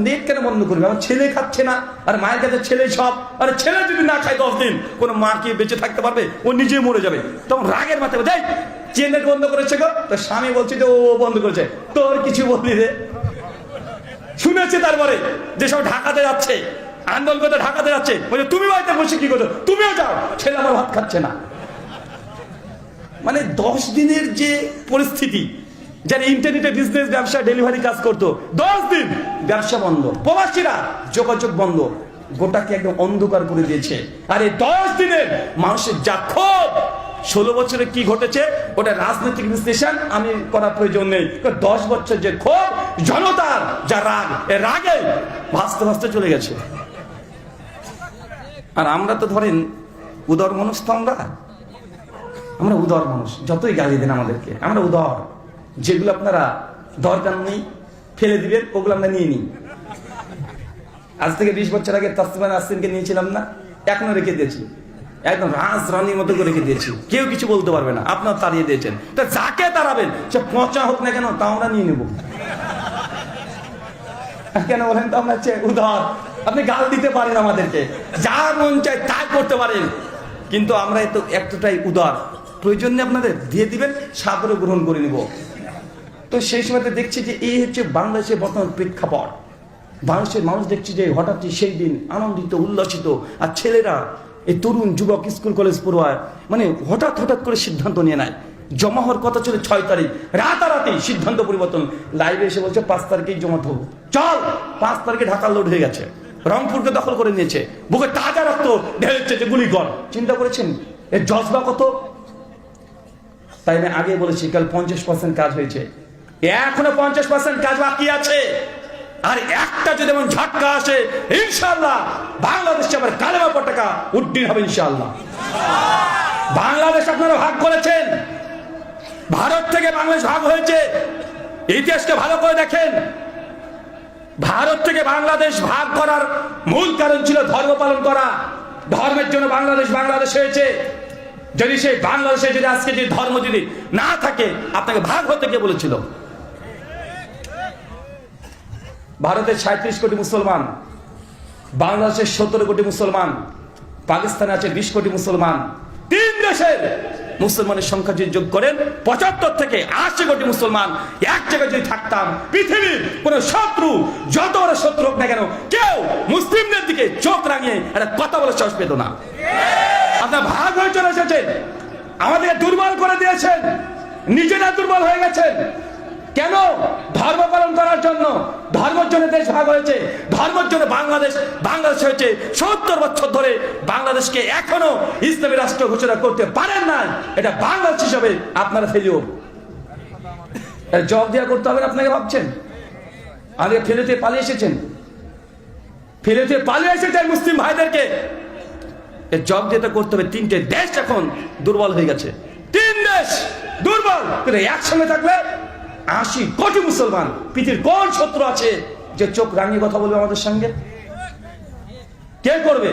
নেট কেন বন্ধ করবে? আমার ছেলে খাচ্ছে না, আর মায়ের কাছে ছেলে সব। আরে ছেলে যদি না খায় 10 দিন, কোনো মা কি বেঁচে থাকতে পারবে? ও নিজে মরে যাবে। তখন রাগের মাথায় যাই, যে নেট বন্ধ করেছে গো, তো স্বামী বলছে যে ও বন্ধ করেছে, তোর কিছু বললি রে? শুনেছে তারপরে যে সব ঢাকাতে যাচ্ছে, আন্দোলন করতে ঢাকাতে যাচ্ছে, বলছে তুমি বাড়িতে বসে কি করছো? তুমিও যাও, ছেলে আমার ভাত খাচ্ছে না। মানে 10 দিনের যে পরিস্থিতি, যারা ইন্টারনেটে বিজনেস, ব্যবসা, ডেলিভারি কাজ করতো, 10 দিন ব্যবসা বন্ধ, প্রবাসীরা যোগাযোগ বন্ধ, গোটাকে একদম অন্ধকার করে দিয়েছে। আর এই 10 দিনের মানুষের যা ক্ষোভ, 16 বছরে কি ঘটেছে ওটা রাজনৈতিক বিশ্লেষণ আমি করার প্রয়োজন নেই। 10 বছর যে ক্ষোভ, জনতার যা রাগ, এ রাগে ভাসতে ভাসতে চলে গেছে। আর আমরা তো ধরেন উদার মানুষ, তো আমরা উদার মানুষ, যতই গালি দেন আমাদেরকে, আমরা উদার। যেগুলো আপনারা দরকার নেই ফেলে দিবেন, ওগুলো আমরা নিয়ে নিই। আজ থেকে 20 বছর আগে তাসলিমা নাসরিনকে নিয়েছিলাম না, এখনো রেখে দিয়েছি, একদম রাজ রানীর মতো করে রেখে দিয়েছি, কেউ কিছু বলতে পারবে না। আপনার তাড়িয়ে দিয়েছেন, তা যাকে তাড়াবেন সে পচা হোক না কেন, তা আমরা নিয়ে নেব। কেন বলেন তো? আমরা হচ্ছে উদার। আপনি গাল দিতে পারেন আমাদেরকে, যা মন চায় তাই করতে পারেন, কিন্তু আমরা এতটাই উদার। প্রয়োজন নেই আপনাদের, দিয়ে দিবেন, সাদরে গ্রহণ করে নিব। তো সেই সময়তে দেখছি যে এই হচ্ছে বাংলাদেশের বর্তমান প্রেক্ষাপট। বাংলাদেশের মানুষ দেখছি যে হঠাৎই সেই দিন আনন্দিত, উল্লাসিত, আর ছেলেরা, এই তরুণ যুবক, স্কুল কলেজ পড়ুয়া, মানে হঠাৎ করে সিদ্ধান্ত নিয়ে নেয়। জমা হওয়ার কথা ছিল 6 তারিখ, রাতারাতি সিদ্ধান্ত পরিবর্তন। লাইভে এসে বলছে 5 তারিখেই জমা দেবো। চল, 5 তারিখে ঢাকার লোড হয়ে গেছে, রংপুরকে দখল করে নিয়েছে, বুকে তাজা রক্ত ঢেলেছে যে গুলিগণ। চিন্তা করেছেন এর জজবা কত? তাই আমি আগে বলেছি কাল 50% কাজ হয়েছে, এখনো 50% কাজ বাকি আছে। আর একটা যদি এমন ঝটকা আসে, ইনশাআল্লাহ বাংলাদেশে আবার কালেমা পতাকা উড্ডীন হবে ইনশাআল্লাহ। বাংলাদেশ আপনারা ভাগ করেছেন, ভারত থেকে বাংলাদেশ ভাগ হয়েছে। ইতিহাসকে ভালো করে দেখেন, ভারত থেকে বাংলাদেশ ভাগ করার মূল কারণ ছিল ধর্ম পালন করা। ধর্মের জন্য বাংলাদেশ হয়েছে। যদি সেই বাংলাদেশে যদি আজকে যে ধর্ম যদি না থাকে, আপনাকে ভাগ হতে কে বলেছিল? ভারতের 37 কোটি মুসলমান, বাংলাদেশের 17 কোটি মুসলমান, পাকিস্তানে আছে 20 কোটি মুসলমান। 3 দেশের মুসলমানের সংখ্যা যদি যোগ করেন 75 থেকে 80 কোটি মুসলমান এক জায়গায় যদি থাকতাম, পৃথিবীর কোন শত্রু, যত বড় শত্রু হোক না কেন, কেউ মুসলিমদের দিকে চোখ রাঙিয়ে একটা কথা বলে সাহস পেত না। আপনার ভাগ হয়ে চলে এসেছেন, আমাদেরকে দুর্বল করে দিয়েছেন, নিজেরা দুর্বল হয়ে গেছেন। কেন? ধর্ম পালন করার জন্য। ধর্মের জন্য দেশ ভাগ হয়েছে, ধর্মের জন্য বাংলাদেশ হয়েছে। 70 বছর ধরে বাংলাদেশকে এখনো ইসলামী রাষ্ট্র ঘোষণা করতে পারেন না। এটা বাংলাদেশ হিসাবে আপনারা ফেলিও জবাব দেওয়া করতে হবে আপনাকে ভাবছেন? আগে ফেলেতে পালিয়ে এসেছেন, মুসলিম ভাইদেরকে জবাব দিতে করতে হবে। 3টে দেশ এখন দুর্বল হয়ে গেছে, 3 দেশ দুর্বল। কিন্তু একসঙ্গে থাকলে 80 কোটি মুসলমান। পৃথিবীর কোন শত্রু আছে যে চোখ রাঙিয়ে কথা বলবে আমাদের সঙ্গে? কে করবে?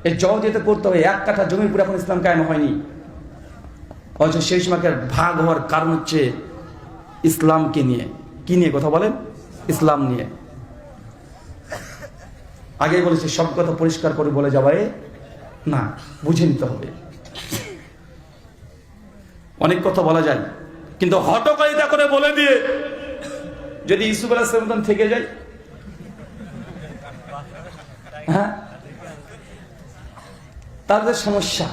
এই জবাব দিতে করতে হবে। 1 কাঠা জমির উপরে এখন ইসলাম কায়েম হয়নি, অথচ সেই সময়কার ভাগ হওয়ার কারণ হচ্ছে ইসলামকে নিয়ে। কি নিয়ে কথা বলেন? ইসলাম নিয়ে। আগে বলেছি সব কথা পরিষ্কার করে বলে যাবে না, বুঝে নিতে হবে। অনেক কথা বলা যায়, কিন্তু হটকারিতা করে বলে দিয়ে যদি ইউসুফ আলাইহিস সালাম থেকে যায়, হ্যাঁ, তাদের সমস্যা।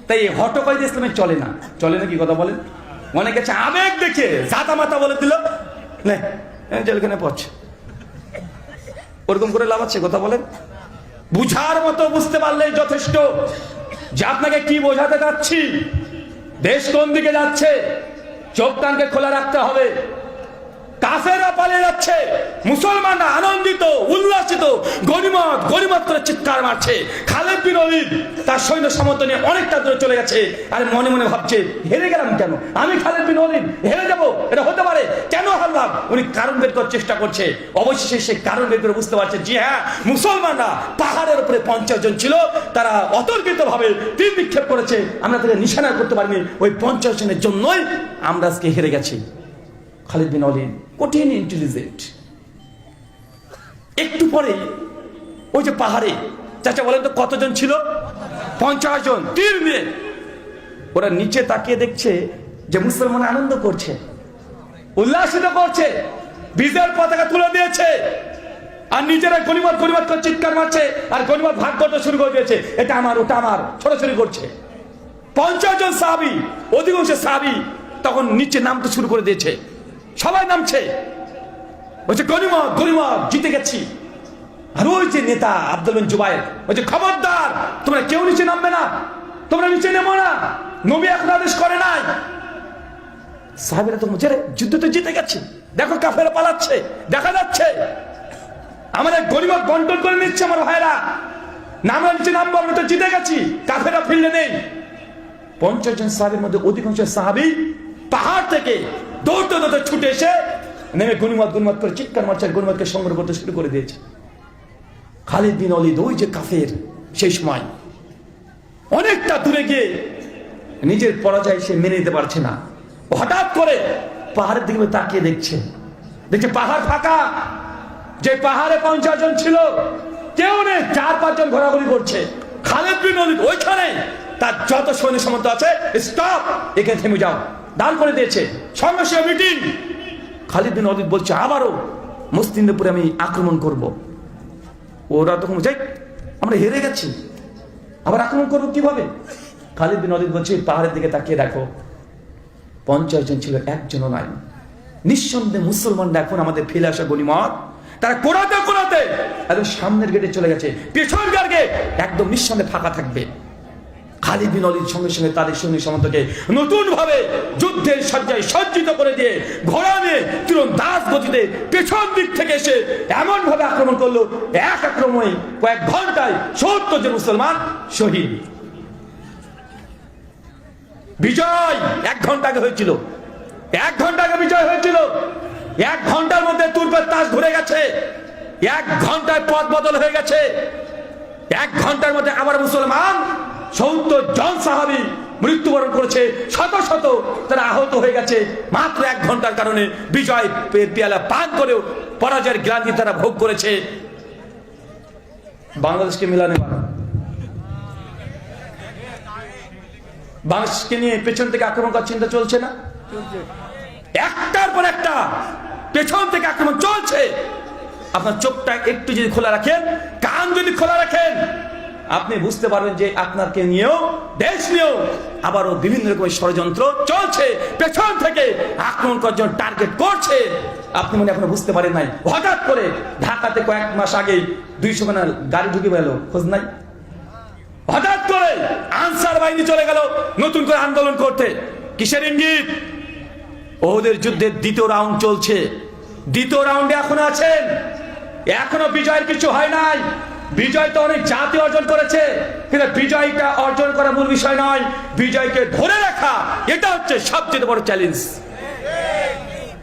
তাই হটকারিতা ইসলামে চলে না। চলে না, কি কথা বলেন? অনেকে আছে আবেগ দেখে জাতা মাতা বলে দিল, জেলখানে পড়ছে, ওরকম করে লাভ আছে? কথা বলেন। বুঝার মতো বুঝতে পারলেই যথেষ্ট যে আপনাকে কি বোঝাতে যাচ্ছি, দেশ কোন দিকে যাচ্ছে। চোখ কানকে খোলা রাখতে হবে। কাফেররা পালিয়ে যাচ্ছে, মুসলমানরা আনন্দিত উল্লাসিত গনিমত করে চিৎকার মারছে। খালিদ বিন ওলীদ তার সৈন্য সামর্থ্য নিয়ে অনেকটা দূরে চলে গেছে, আর মনে মনে ভাবছে হেরে গেলাম কেন? আমি খালিদ বিন ওলীদ হেরে যাব? এটা হতে পারে? কেন হারলাম? উনি কারণ বের করার চেষ্টা করছে। অবশেষে সে কারণ বের করে বুঝতে পারছে, জি হ্যাঁ, মুসলমানরা পাহাড়ের উপরে 50 জন ছিল, তারা অতর্কিত ভাবে তীর নিক্ষেপ করেছে, আমরা তাদের নিশানা করতে পারিনি। ওই 50 জনের জন্যই আমরা আজকে হেরে গেছি। খালিদ বিন ওলীদ কঠিন ইন্টেলিজেন্ট। একটু পরে ওই যে পাহাড়ে, চাচা বলেন তো কতজন ছিল? 50 জন তীর নিয়ে। ওরা নিচে তাকিয়ে দেখছে যে মুসলমান আনন্দ করছে, উল্লাসিত করছে, বিজয়ের পতাকা তুলে দিয়েছে, আর নিজেরা গনিমত করে চিৎকার মারছে, আর গনিমত ভাগ করতে শুরু করে দিয়েছে। এটা আমার, ওটা আমার, ছোটাছুটি করছে। 50 জন সাহাবী, অধিকাংশ সাহাবী তখন নিচে নামতে শুরু করে দিয়েছে। সবাই নামছে, বলছে গনিমত জিতে গেছি। আর ওই যে নেতা আব্দুল বিন জুবাইর বলছে, খবরদার, তোমরা কেউ নিচে নামবে না, তোমরা নিচে নেমো না, নবী এখন আদেশ করে নাই। সাহাবীরা তো বলছে, যুদ্ধ তো জিতে গেছে, দেখো কাফেররা পালাচ্ছে, দেখা যাচ্ছে আমাদের গনিমত বন্টন করে নিচ্ছে আমার ভাইরা, আমরা নিচে নামবো, আমরা তো জিতে গেছি, কাফেররা ফিরলে নেই। 50 জন সাহাবীর মধ্যে অধিকাংশ সাহাবী পাহাড় থেকে দৌড়তে ছুটে এসে নেমে গনিমত করে চিৎকার মারছে, গনিমতকে সংগ্রহ করতে শুরু করে দিয়েছে। খালিদ বিন ওলীদ ওই যে কাফের, সেই সময় অনেকটা দূরে গিয়ে নিজের পরাজয় সে মেনে নিতে পারছে না। হঠাৎ করে পাহাড়ের দিকে তাকিয়ে দেখছে পাহাড় ফাঁকা। যে পাহাড়ে 50 জন ছিল, কেউ নেই, 4-5 জন ঘোরাঘুরি করছে। খালিদ বিন ওলীদ ওইখানে তার যত সৈন্য সামর্থ্য আছে, স্টপ, এখানে থেমে যাও, দাঁড় করে দিয়েছে। সঙ্গে সঙ্গে মিটিং। খালিদ বিন ওলীদ বলছে, আবারও মুসলিমদের উপরে আমি আক্রমণ করব। ওরা তখন যাই, আমরা হেরে গেছি, আবার আক্রমণ করবো কিভাবে? খালিদ বিন ওলীদ বলছে, পাহাড়ের দিকে তাকিয়ে দেখো, 50 জন ছিল, একজনও নাই। নিঃসন্দেহে মুসলমানরা এখন আমাদের ফেলে আসা গনিমত তারা কোরাতে একদম সামনের গেটে চলে গেছে, পেছনের গেটে একদম নিঃসন্দেহে ফাঁকা থাকবে। খালিদ বিন ওলীদ সঙ্গে সঙ্গে তাদের সৈন্য সামন্তকে নতুন ভাবে যুদ্ধের সজ্জায় সজ্জিত করে দিয়ে ঘোড়া নিয়ে তীরন্দাজ গতিতে পেছন দিক থেকে এসে এমন ভাবে আক্রমণ করলো, এক আক্রমণে কয়েক ঘন্টায় 70 জন মুসলমান শহীদ। বিজয় 1 ঘন্টা আগে হয়েছিল, 1 ঘন্টা আগে বিজয় হয়েছিল। 1 ঘন্টার মধ্যে তুর্পের তাস ঘুরে গেছে, 1 ঘন্টায় পথ বদল হয়ে গেছে। 1 ঘন্টার মধ্যে আবার মুসলমান 70 জন সাহাবী মৃত্যুবরণ করেছে, শত তারা আহত হয়ে গেছে। মাত্র 1 ঘন্টার কারণে বিজয় পেয়ালা পান করেও পরাজয়ের গ্লানি তারা ভোগ করেছে। বাংলাদেশকে মিলানে বাংলাদেশকে নিয়ে পেছন থেকে আক্রমণ করার চিন্তা চলছে না? একটার পর একটা পেছন থেকে আক্রমণ চলছে। আপনার চোখটা একটু যদি খোলা রাখেন, কান যদি খোলা রাখেন, আপনি বুঝতে পারবেন যে আপনাকে নিয়েও দেশ নিয়েও আবারও বিভিন্ন রকমের ষড়যন্ত্র চলছে, পেছন থেকে আক্রমণ করার জন্য টার্গেট করছে। আপনি মনে এখনো বুঝতে পারেন নাই, হঠাৎ করে ঢাকাতে কয়েক মাস আগে 200 খানা গাড়ি ঢুকে গেল, খোঁজ নাই? হঠাৎ করে আনসার বাহিনী চলে গেল নতুন করে আন্দোলন করতে। কিসের ইঙ্গিত? ওদের যুদ্ধের দ্বিতীয় রাউন্ড চলছে, দ্বিতীয় রাউন্ডে এখনো আছেন, এখনো বিজয়ের কিছু হয় নাই। বিজয় তো অনেক জাতি অর্জন করেছে, কিন্তু বিজয়টা অর্জন করা মূল বিষয় নয়, বিজয়কে ধরে রাখা এটা হচ্ছে সবচেয়ে বড় চ্যালেঞ্জ।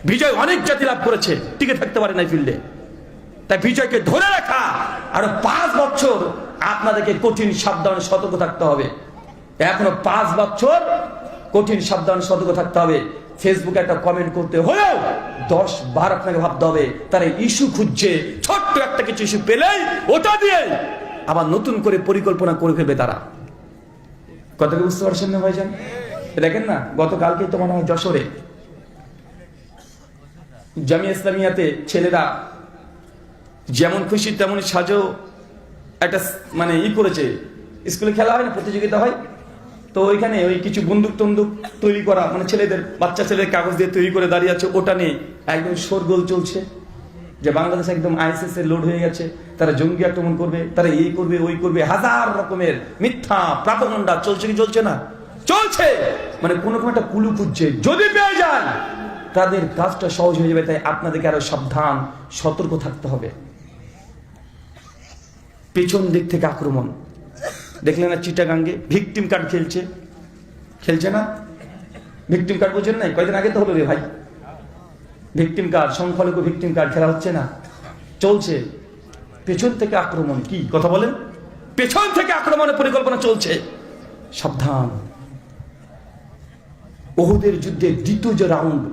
বিজয় অনেক জাতি লাভ করেছে, টিকে থাকতে পারে না ফিল্ডে, তাই বিজয়কে ধরে রাখা আরো 5 বছর আপনাদেরকে কঠিন সাবধান সতর্ক থাকতে হবে। এখনো 5 বছর কঠিন সাবধান সতর্ক থাকতে হবে। ফেসবুকে একটা কমেন্ট করতে হলেও 10-12 আপনাকে ভাবতে হবে। তারা ইস্যু খুঁজছে, ছোট্ট একটা কিছু ইস্যু পেলেই ওটা দিয়ে আবার নতুন করে পরিকল্পনা করে ফেলবে তারা। কথা কি বুঝতে পারছেন না ভাইজান? দেখেন না, গতকালকে তো মনে হয় যশোরে জামিয়া ইসলামিয়াতে ছেলেরা যেমন খুশি তেমন সাজো একটা মানে করেছে, স্কুলে খেলা হয় না, প্রতিযোগিতা হয়, তো ওইখানে ওই কিছু বন্দুক টন্দুক তৈরি করা, মানে ছেলেদের, বাচ্চা ছেলেদের কাগজ দিয়ে তৈরি করে দাঁড়িয়ে আছে, ওটা নিয়ে একদম শোরগোল চলছে যে বাংলাদেশ একদম আইএসএস এর লোড হয়ে গেছে, তারা জঙ্গি আক্রমণ করবে, তারা এই করবে ওই করবে, হাজার রকমের মিথ্যা প্রাপগণ্ডা চলছে। কি চলছে না? চলছে। মানে কোনো একটা কুলু খুঁজছে, যদি পেয়ে যায় তাদের কাজটা সহজ হয়ে যাবে। তাই আপনাদেরকে আরো সাবধান সতর্ক থাকতে হবে। পেছন দিক থেকে আক্রমণ দেখলেন না, চিটাগাঙ্গে ভিকটিম কার্ড খেলছে না? ভিকটিম কার্ড বুঝেন নাই? কয়দিন আগে তো হলো রে ভাই, ভিকটিম কার্ড, সংখ্যালঘু ভিকটিম কার্ড খেলা হচ্ছে না, চলছে। পেছন থেকে আক্রমণ, কি কথা বলেন? পেছন থেকে আক্রমণের পরিকল্পনা চলছে, সাবধান। ওহুদের যুদ্ধে দ্বিতীয় যে রাউন্ড,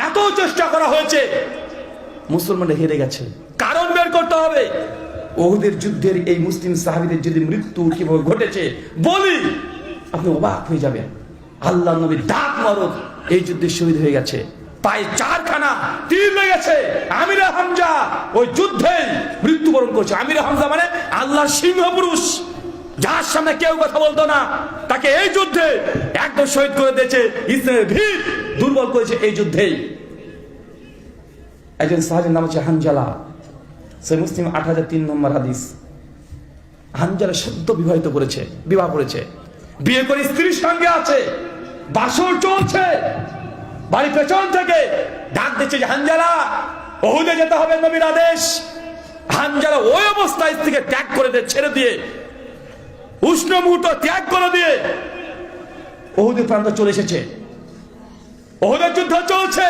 এত চেষ্টা করা হয়েছে, মুসলমানরা হেরে গেছে। কারণ বের করতে হবে। ওহুদের যুদ্ধের এই মুসলিম সাহাবীদের যদি মৃত্যু কিভাবে ঘটেছে বলি, আপনি অবাক হয়ে যাবেন। আল্লাহ নবী দাঁত মরদ এই যুদ্ধে শহীদ হয়ে গেছে, পায়ে 4 খানা তীর লেগেছে। আমিরে হামজা ওই যুদ্ধে মৃত্যুবরণ করছে। আমিরে হামজা মানে আল্লাহর সিংহ পুরুষ, যার সামনে কেউ কথা বলতো না, তাকে এই যুদ্ধে একদম শহীদ করে দিয়েছে। ইসলামের ভিত দুর্বল করেছে এই যুদ্ধেই। একজন সাহাবীর নাম হচ্ছে হানজালা, সে মুসলিম 8003 নম্বর হাদিস। হানজালা সদ্য বিবাহ করেছে, বিয়ে করে স্ত্রীর সঙ্গে আছে, বাসর চলছে, বাড়ি পেছন থেকে ডাক দিচ্ছে যে হানজালা ওহুদে যেতে হবে, নবীর আদেশ। হানজালা ওই অবস্থায় স্ত্রীকে ত্যাগ করে দিয়ে, ছেড়ে দিয়ে, উষ্ণ মুহূর্ত ত্যাগ করে দিয়ে ওহুদের প্রান্ত চলে এসেছে। ওহুদের যুদ্ধ চলছে,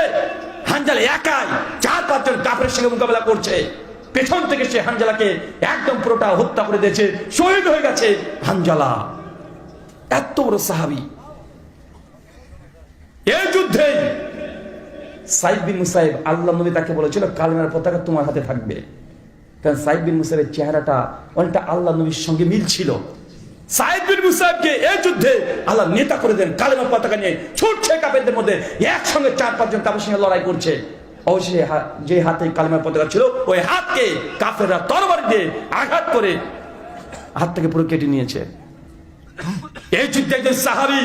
হানজালা একাই 4-5 জন কাফেরের সঙ্গে মোকাবেলা করছে। পেছন থেকে সে হানজালাকে একদম পুরোটা হত্যা করে দিয়েছে, শহীদ হয়ে গেছে হানজালা। এত বড় সাহাবী। এই যুদ্ধে সাইদ বিন মুসাইব, আল্লাহ নবী তাকে বলেছিল কালেমার পতাকা তোমার হাতে থাকবে, কারণ সাইদ বিন মুসাইবের চেহারাটা অনেকটা আল্লাহ নবীর সঙ্গে মিল ছিল। সাইদ বিন মুসাইবকে এই যুদ্ধে আল্লাহ নেতা করে দেন, কালেমার পতাকা নিয়ে ছুটছে কাফেরদের মধ্যে, একসঙ্গে 4-5 জন কাফের সঙ্গে লড়াই করছে। অবশ্যই যে হাতে কালেমার পতাকা ছিল, ওই হাতকে কাফেররা তরবারি দিয়ে আঘাত করে হাত থেকে পুরো কেটে নিয়েছে। এই যুদ্ধে একজন সাহাবী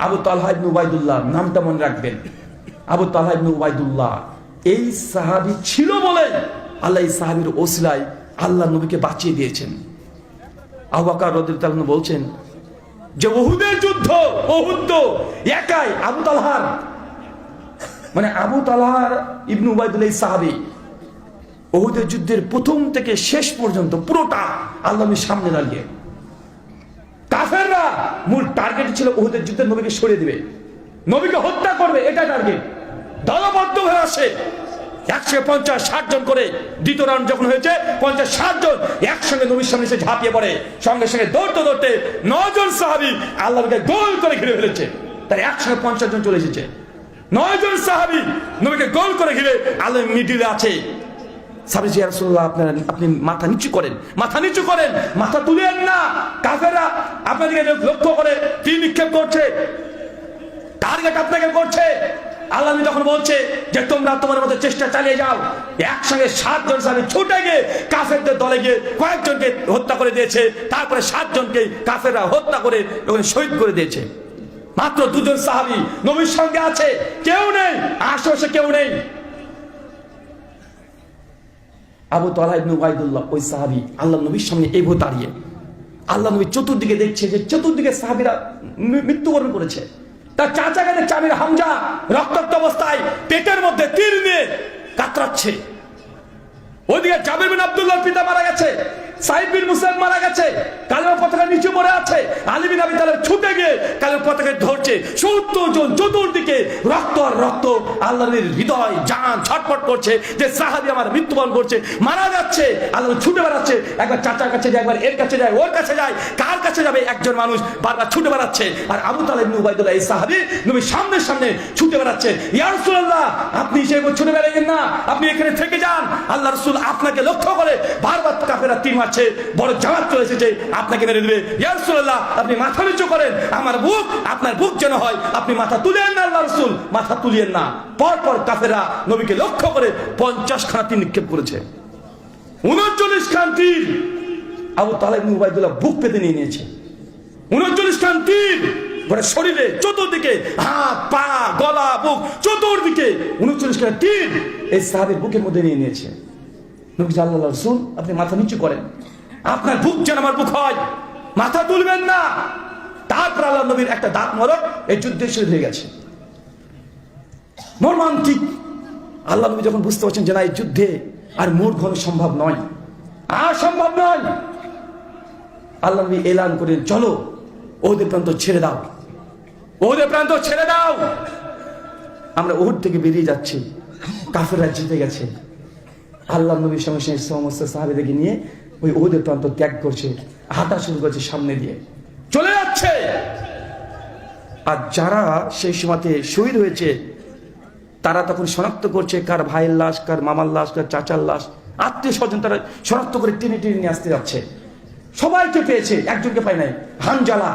আবু তালহা ইবনে উবাইদুল্লাহ, নামটা মনে রাখবেন, আবু তালহা ইবনে উবাইদুল্লাহ। এই সাহাবী ছিল বলে আল্লাহ এই সাহাবীর ওসিলায় আল্লাহ নবীকে বাঁচিয়ে দিয়েছেন। আবু বকর রাদিয়াল্লাহু আনহু বলছেন যে উহুদের যুদ্ধ, উহুদ একাই আবু তালহার, মানে আবু তালহার ইবনে উবাইদুল্লাহ সাহাবী উহুদের যুদ্ধের প্রথম থেকে শেষ পর্যন্ত পুরোটা আল্লাহ নবীর সামনে দাঁড়িয়ে। কাফেররা মূল টার্গেট ছিল উহুদের যুদ্ধে নবীকে সরিয়ে দিবে, নবীকে হত্যা করবে, এটা টার্গেট। দলবদ্ধ হয়ে আসে 150-60 জন করে। দ্বিতীয় রাউন্ড যখন হয়েছে 50-60 জন একসঙ্গে নবীর সামনে এসে ঝাঁপিয়ে পড়ে। সঙ্গে সঙ্গে দৌড়তে দৌড়তে 9 জন সাহাবী আল্লাহকে গোল করে ঘিরে ফেলেছে। তাই একসঙ্গে 50 জন চলে এসেছে। 9 জন সাহাবী নবীকে গোল করে ঘিরে আল্লাহ মিডিলে আছে। সাহাবী জি রাসূলুল্লাহ, আপনি মাথা নিচু করেন, মাথা তুলেন না। কাফেররা আপনাদেরকে লক্ষ্য করে তীর নিক্ষেপ করছে, টার্গেট আপনাকে করছে। আল্লাহ তখন বলছে যে তোমরা তোমাদের মতো চেষ্টা চালিয়ে যাও, একসঙ্গে 7 জন সাহাবী ছুটে গিয়ে কাফেরদের দলে গিয়ে কয়েকজনকে হত্যা করে দিয়েছে, তারপরে 7 জনকে কাফেররা হত্যা করে ওখানে শহীদ করে দিয়েছে। মাত্র 2 জন সাহাবী নবীর সঙ্গে আছে, কেউ নেই, আশেপাশে কেউ নেই। আবু তালহা ইবনে উবাইদুল্লাহ ওই সাহাবী আল্লাহ নবীর সামনে এইভাবে দাঁড়িয়ে, আল্লাহ নবী চতুর্দিকে দেখছে যে চতুর্দিকে সাহাবীরা মৃত্যুবরণ করেছে। তার চাচাকে দেখছে আমির হামজা রক্তাক্ত অবস্থায় পেটের মধ্যে তীর নিয়ে কাতরাচ্ছে। ওদিকে জাবির বিন আব্দুল্লাহর পিতা মারা গেছে, সাইদ বিন মুসাইব মারা গেছে, কালেমা পতাকা নিচে পড়ে আছে। আলী বিন আবি তালেব ছুটে গিয়ে কালেমা পতাকা ধরছে। 70 জন চতুর্দিকে রক্ত আর রক্ত। আল্লাহর হৃদয় জান ছটফট করছে যে সাহাবী আমার মৃত্যুবরণ করছে, মারা যাচ্ছে। আল্লাহ ছুটে বেড়াচ্ছে, একবার চাচার কাছে যায়, একবার এর কাছে যায়, ওর কাছে যায়, কার কাছে যাবে? একজন মানুষ বারবার ছুটে বেড়াচ্ছে। আর আবু তালহা ইবনে উবাইদুল্লাহ এই সাহাবী নবীর সামনে সামনে ছুটে বেড়াচ্ছে। ইয়া রাসূলুল্লাহ, আপনি সেভাবে ছুটে বেড়াবেন না, আপনি এখানে থেকে যান। আল্লাহ রাসূল আপনাকে লক্ষ্য করে বারবার কাফেররা তীর মারছে, বড় জামাত চলে এসেছে, আপনাকে মেরে দেবে। ইয়া রাসূলুল্লাহ, আপনি মাথা নিচু করেন, আমার বুক আপনার বুক যেন হয়, আপনি মাথা তুলেন না। আল্লাহ রাসূল মাথা তুলিয়েন না। পরপর কাফেররা নবীকে লক্ষ্য করে 50 খানা তীর নিক্ষেপ করেছে। 39 খান তীর আবু তালহা ইবনে উবাইদুল্লাহ বুক পেতে নিয়ে নিয়েছে। 39 খান তীর গোটা শরীরে, চতুর্দিকে হাত পা গলা বুক চতুর্দিকে 39 খানা তীর এই সাহাবীর বুকের মধ্যে নিয়ে নিয়েছে। নবী আল্লাহ রাসূল, আপনি মাথা নিচু করেন, আপনার বুক যেন আমার বুক হয়, মাথা তুলবেন না। তারপর আল্লাহ নবীর একটা দাঁত মরক এই যুদ্ধে শহীদ হয়ে গেছে। মর্মান্তিক। আল্লাহ নবী যখন বুঝতে পারছেন যে না, এই যুদ্ধে আর মোট ঘন সম্ভব নয়, আর সম্ভব নয়, আল্লাহ নবী এলান করে, চলো ওদের প্রান্ত ছেড়ে দাও, ওদের প্রান্ত ছেড়ে দাও। আমরা ওহুদ থেকে বেরিয়ে যাচ্ছি, কাফেররা জিতে গেছে। আল্লাহ নবীর সঙ্গে সেই সমস্ত সাহাবীদেরকে নিয়ে ওই ওহুদের প্রান্ত ত্যাগ করছে, হাঁটা শুরু করছে, সামনে দিয়ে চলে যাচ্ছে। আর যারা সেই সময়তে শহীদ হয়েছে তারা তখন শনাক্ত করছে কার ভাইয়ের লাশ, কার মামার লাশ, কার চাচার লাশ, আত্মীয় স্বজন তারা শনাক্ত করে টেনে টেনে নিয়ে আসতে যাচ্ছে। সবাইকে পেয়েছে, একজনকে পায় নাই, হানজালা।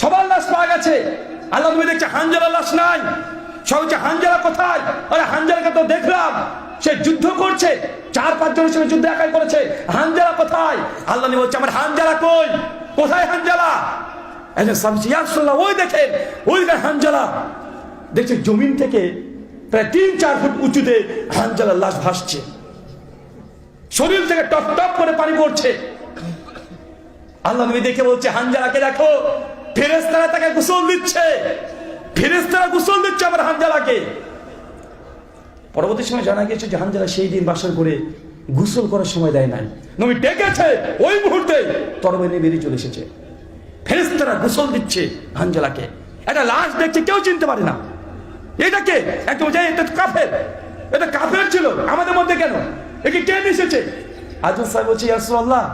সবার লাশ পাওয়া গেছে। আল্লাহ নবী দেখছে হানজালার লাশ নাই। সব হচ্ছে হানজালা কোথায়? আরে হানজালাকে তো দেখলাম, সে যুদ্ধ করছে, 4-5 জনের সঙ্গে যুদ্ধ একাই করেছে, হানজালা কোথায়? আল্লাহ নবী বলছে আমার হানজালা কই? কোথায় হানজালা? একজন সাহাবী বলছে ইয়া রাসূলুল্লাহ, ওই দেখেন, ওই দেখেন হানজালা। দেখছে জমিন থেকে প্রায় 3-4 ফুট উঁচুতে হানজালার লাশ ভাসছে, শরীর থেকে টপ টপ করে পানি পড়ছে। আল্লাহ নবী দেখে বলছে হানজালাকে দেখো, ফেরেশতারা তাকে গোসল দিচ্ছে, ফেরেশতারা গোসল দিচ্ছে আমার হানজালাকে। পরবর্তী সময় জানা গিয়েছে যে হানজালা সেই দিন বাসর করে গোসল করার সময় দেয় নাই। নবী ডেকেছে, ওই মুহূর্তে তরবারি নিয়ে বেরিয়ে চলে এসেছে। ফেরেশতারা গোসল দিচ্ছে হানজালাকে। একটা লাশ দেখছে, কেউ চিনতে পারে না এটাকে। একদম যাই, এটা কাফের, এটা কাফের ছিল, আমাদের মধ্যে কেন? একে কে এসেছে? আজম সাহেব বলছে ইয়া রাসূলুল্লাহ,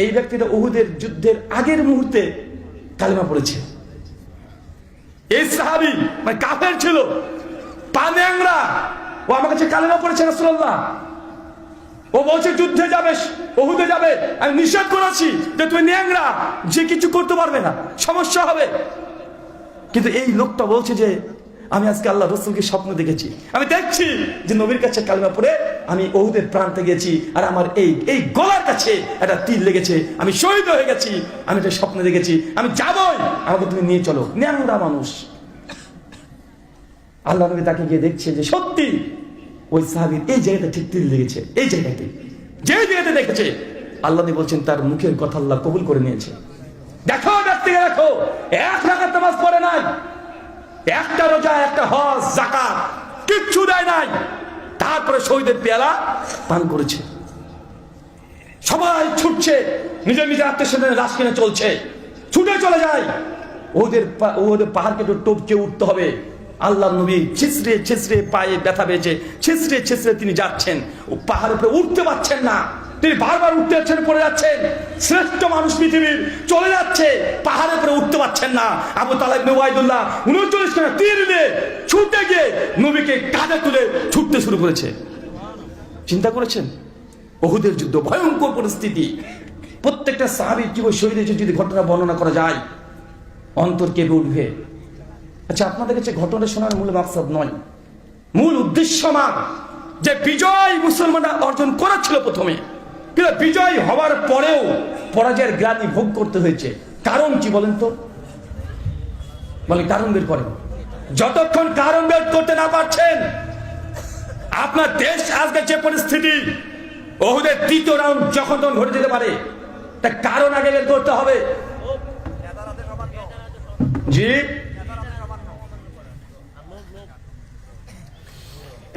এই ব্যক্তিটা উহুদের যুদ্ধের আগের মুহূর্তে কালেমা পড়েছে। এই সাহাবী মানে কাফের ছিল, পানেংরা, ও আমার কাছে কালেমা পড়েছে রাসূলুল্লাহ। ও বলছে যুদ্ধে যাবে, উহুদে যাবে, আমি নিষেধ করেছি যে তুমি ন্যাংরা, যে কিছু করতে পারবে না, সমস্যা হবে। কিন্তু এই লোকটা বলছে যে আমি আজকে আল্লাহ রাসূলকে স্বপ্ন দেখেছি, আমি দেখছি যে নবীর কাছে কালেমা পড়ে আমি উহুদের প্রান্তে গেছি, আর আমার এই গলার কাছে একটা তীর লেগেছে, আমি শহীদ হয়ে গেছি, আমি এটা স্বপ্ন দেখেছি, আমি যাবই, আমাকে তুমি নিয়ে চলো। ন্যাংরা মানুষ। আল্লাহ নবী তাকে গিয়ে দেখছে যে সত্যি ওই সাহাবীর এই জায়গাটা ঠিক তীর লেগেছে, এই জায়গাতে, যে জায়গাতে দেখেছে। আল্লাহ নবী বলছেন তার মুখের কথা আল্লাহ কবুল করে নিয়েছে। দেখো ব্যক্তিকে, দেখো 1 রাকাত নামাজ পড়ে নাই, একটা রোজা, একটা হজ, যাকাত কিচ্ছু দেয় নাই, তারপরে শহীদের পেয়ালা পান করেছে। সবাই ছুটছে, নিজের নিজের আত্মীয় স্বজনের লাশ কিনে চলছে, ছুটে চলে যায়। ওদের পাহাড়কে একটু টপকে উঠতে হবে। আল্লাহ নবী ছিসড়ে ছিসড়ে পায়ে ব্যথা পেয়েছে, ছিসড়ে ছিসড়ে তিনি যাচ্ছেন, ও পাহাড়ের উপরে উঠতে পারছেন না, তিনি বারবার উঠতে যাচ্ছেন, পড়ে যাচ্ছেন। শ্রেষ্ঠ মানুষ পৃথিবীর চলে যাচ্ছে, পাহাড়ের উপরে উঠতে পারছেন না। আবু তালহা ইবনে উবাইদুল্লাহ 39 খানা তীর দিয়ে ছুটে গিয়ে নবীকে কাঁধে তুলে ছুটতে শুরু করেছে। চিন্তা করেছেন উহুদের যুদ্ধ, ভয়ঙ্কর পরিস্থিতি। প্রত্যেকটা সাহাবীর জীবন শহীদ হয়েছে, যদি ঘটনা বর্ণনা করা যায় অন্তর কেঁপে উঠবে। আচ্ছা, আপনাদের কাছে ঘটনা শোনার মূল মাকসাদ নয়, মূল উদ্দেশ্য আমার যে বিজয় মুসলমানরা অর্জন করেছিল প্রথমে, কিন্তু বিজয় হওয়ার পরেও পরাজয়ের গ্লানি ভোগ করতে হয়েছে। কারণ কি বলেন তো? বলে কারণ বের করেন। যতক্ষণ কারণ বের করতে না পারছেন, আপনার দেশ আজকে যে পরিস্থিতি, ওহুদের তৃতীয় রাউন্ড যখন তখন ঘটে যেতে পারে, তা কারণ আগে বের করতে হবে। জি,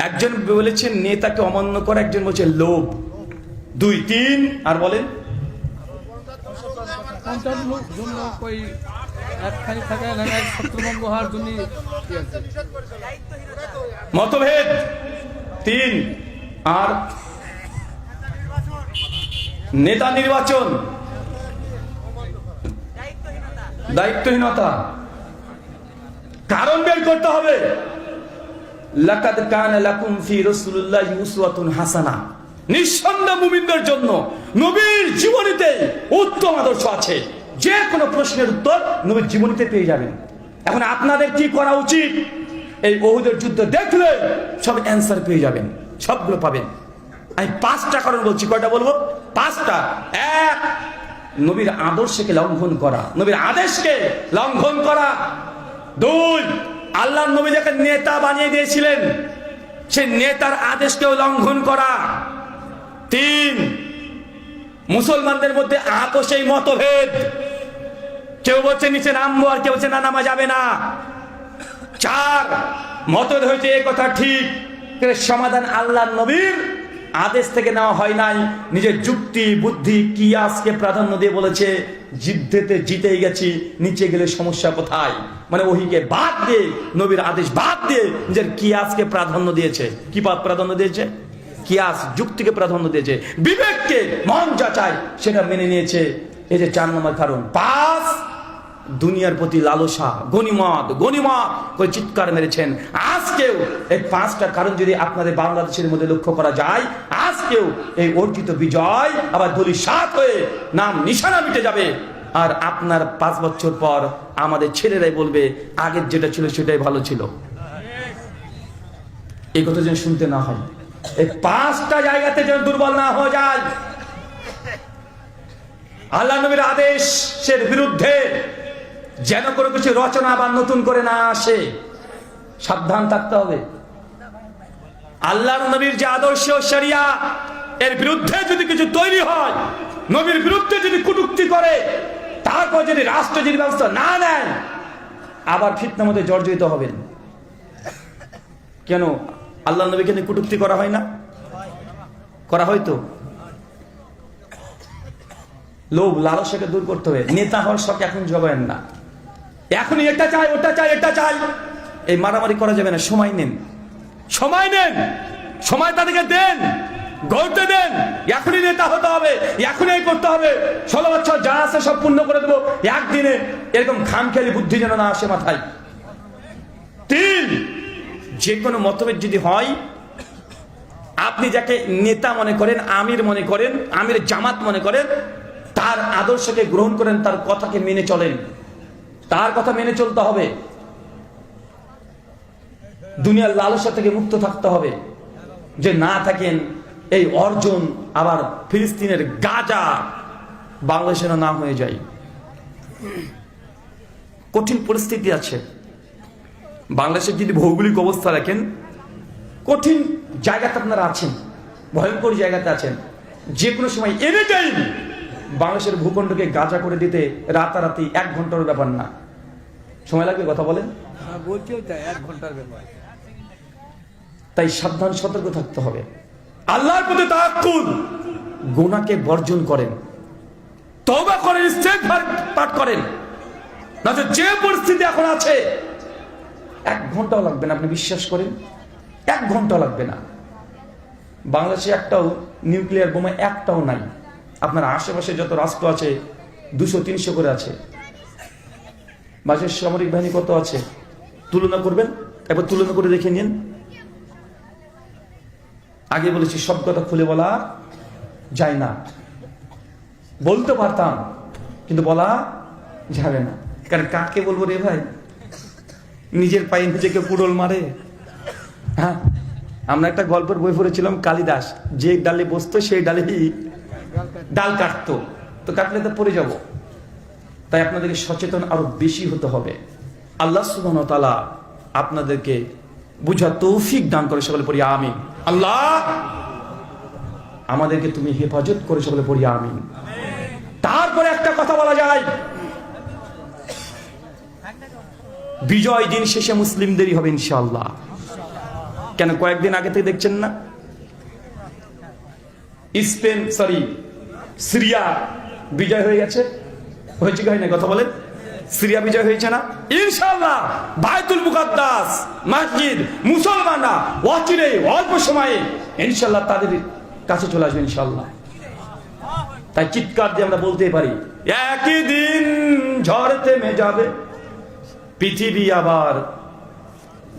একজন বলেছেন নেতাকে অমান্য করা, একজন বলছে লোভ। 2, 3 আর বলেন মতভেদ। 3 আর নেতা নির্বাচন, দায়িত্বহীনতা। কারণ বের করতে হবে। লাকাদ কানা লাকুম ফি রাসূলিল্লাহি উসওয়াতুন হাসানাহ, নিঃসন্দেহে মুমিনদের জন্য নবীর জীবনীতে উত্তম আদর্শ আছে। যে কোনো প্রশ্নের উত্তর নবীর জীবনীতে পেয়ে যাবেন। এখন আপনাদের কি করা উচিত? এই ওহুদের যুদ্ধ দেখলে সব অ্যান্সার পেয়ে যাবেন, সবগুলো পাবেন। আমি 5টা কারণ বলছি। কয়টা বলবো? 5টা। 1, নবীর আদর্শকে লঙ্ঘন করা, নবীর আদেশকে লঙ্ঘন করা। 2, আল্লাহর নবী যাকে নেতা বানিয়ে দিয়েছিলেন, সেই নেতার আদেশকেও লঙ্ঘন করা। 3, মুসলমানদের মধ্যে আপোষেই মতভেদ। কেউ বলছে নিচে নামবো, আর কেউ বলছে না নামা যাবে না। 4, মতভেদ হয়েছে এই কথা ঠিক, সমাধান আল্লাহর নবীর আদেশ থেকে নেওয়া হয় নাই, নিজের যুক্তি বুদ্ধি কিয়াসকে প্রাধান্য দিয়ে বলেছে যুদ্ধেতে জিতেই গেছি, নিচে গেলে সমস্যা কোথায়? মানে ওহিকে বাদ দিয়ে, নবীর আদেশ বাদ দিয়ে নিজের কিয়াসকে প্রাধান্য দিয়েছে। কি প্রাধান্য দিয়েছে? কিয়াস, যুক্তিকে প্রাধান্য দিয়েছে, বিবেককে, মন যা চায় সেটা মেনে নিয়েছে। এই যে 4 নম্বর কারণ। 5, দুনিয়ার প্রতি লালসা, গনিমত গনিমত করে চিৎকার মেরেছেন। আজকেও এই 5টা কারণ যদি আপনাদের বাংলাদেশের মধ্যে লক্ষ্য করা যায়, আজকেও এই অর্জিত বিজয় আবার ধূলিসাৎ হয়ে নাম নিশানা মিটে যাবে। আর আপনার 5 বছর পর আমাদের ছেলেরাই বলবে আগের যেটা ছিল সেটাই ভালো ছিল। এই কথা যেন শুনতে না হয়, এই 5টা জায়গাতে যেন দুর্বল না হয়ে যায়। আল্লাহ নবীর আদেশের বিরুদ্ধে যেন কোনো কিছু রচনা বা নতুন করে না আসে, সাবধান থাকতে হবে। আল্লাহর নবীর যে আদর্শ শরিয়া, এর বিরুদ্ধে যদি কিছু তৈরি হয়, নবীর বিরুদ্ধে যদি কটূক্তি করে, তারপর যদি রাষ্ট্র যদি ব্যবস্থা না নেয়, আবার ফিতনার মধ্যে জর্জরিত হবেন। কেন আল্লাহ নবীকে নিয়ে কটূক্তি করা হয় না? করা হয়তো। লোভ লালসাকে দূর করতে হবে। নেতা হওয়ার শখ এখন জবাবেন না, এখনই এটা চাই ওটা চাই এটা চাই, এই মারামারি করা যাবে না। সময় নেন, সময় নেন, সময় তাদেরকে দেন, গড়তে দেন। এখনই নেতা হতে হবে, এখনই করতে হবে। 16 বছর যা আছে সব পূর্ণ করে দেবো একদিনে, এরকম খামখেয়ালি বুদ্ধি যেন না আসে মাথায়। 3, যে কোনো মতভেদ যদি হয়, আপনি যাকে নেতা মনে করেন, আমির মনে করেন, আমির জামাত মনে করেন, তার আদর্শকে গ্রহণ করেন, তার কথাকে মেনে চলেন, তার কথা মেনে চলতে হবে। দুনিয়ার লালসা থেকে মুক্ত থাকতে হবে। যে না থাকেন এই অর্জন আবার ফিলিস্তিনের গাজা বাংলাদেশের না হয়ে যায়। কঠিন পরিস্থিতি আছে বাংলাদেশের। যদি ভৌগোলিক অবস্থা রাখেন, কঠিন জায়গাতে আপনারা আছেন, ভয়ঙ্কর জায়গাতে আছেন। যে কোনো সময় এনি টাইম বাংলাদেশের ভূখণ্ডকে গাজা করে দিতে রাতারাতি 1 ঘন্টার ব্যাপার না, সময় লাগবে। কথা বলেন, 1 ঘন্টার ব্যাপার। তাই সাবধান সতর্ক থাকতে হবে। আল্লাহর প্রতি তাওয়াক্কুল, গুনাহকে বর্জন করেন, তওবা করেন, ইস্তেগফার পাঠ করেন। না তো যে পরিস্থিতি এখন আছে 1 ঘন্টাও লাগবে না, আপনি বিশ্বাস করেন, 1 ঘন্টা লাগবে না। বাংলাদেশে একটাও নিউক্লিয়ার বোমা একটাও নাই। আপনার আশেপাশে যত রাষ্ট্র আছে 200-300 করে আছে। বাংলাদেশের সামরিক বাহিনী কত আছে তুলনা করবেন, একবার তুলনা করে দেখে নিন। আগে বলেছি সব কথা খুলে বলা যায় না, বলতে পারতাম কিন্তু বলা যাবে না। কারণ কাকে বলবো রে ভাই, নিজের পায়ে নিজেকে কুড়োল মারে। হ্যাঁ, আমরা একটা গল্পের বই পড়েছিলাম, কালিদাস যে ডালে বসতো সেই ডালেই ডাল কাটতো, তো কাটলে তো পড়ে যাব। তাই আপনাদেরকে সচেতন আরো বেশি হতে হবে। আল্লাহ সুবহানাহু ওয়া তাআলা আপনাদেরকে বুঝার তৌফিক দান করে, সকলে পড়ি আমিন। আল্লাহ আমাদেরকে তুমি হেফাজত করে, সকলে পড়ি আমিন। তারপরে একটা কথা বলা যায়, বিজয় দিন শেষে মুসলিমদেরই হবে ইনশাআল্লাহ। কেন কয়েকদিন আগে থেকে দেখছেন না সিরিয়া বিজয় হয়ে গেছে, হয়েছে কি হয় না কথা বলেন? সিরিয়া বিজয় হয়েছে না? ইনশাআল্লাহ বাইতুল মুকাদ্দাস মসজিদ মুসলমানরা অচিরে অল্প সময়ে ইনশাআল্লাহ তাদের কাছে চলে আসবে ইনশাআল্লাহ। তাই চিৎকার দিয়ে আমরা বলতে পারি, একই দিন ঝড় থেমে যাবে, পৃথিবী আবার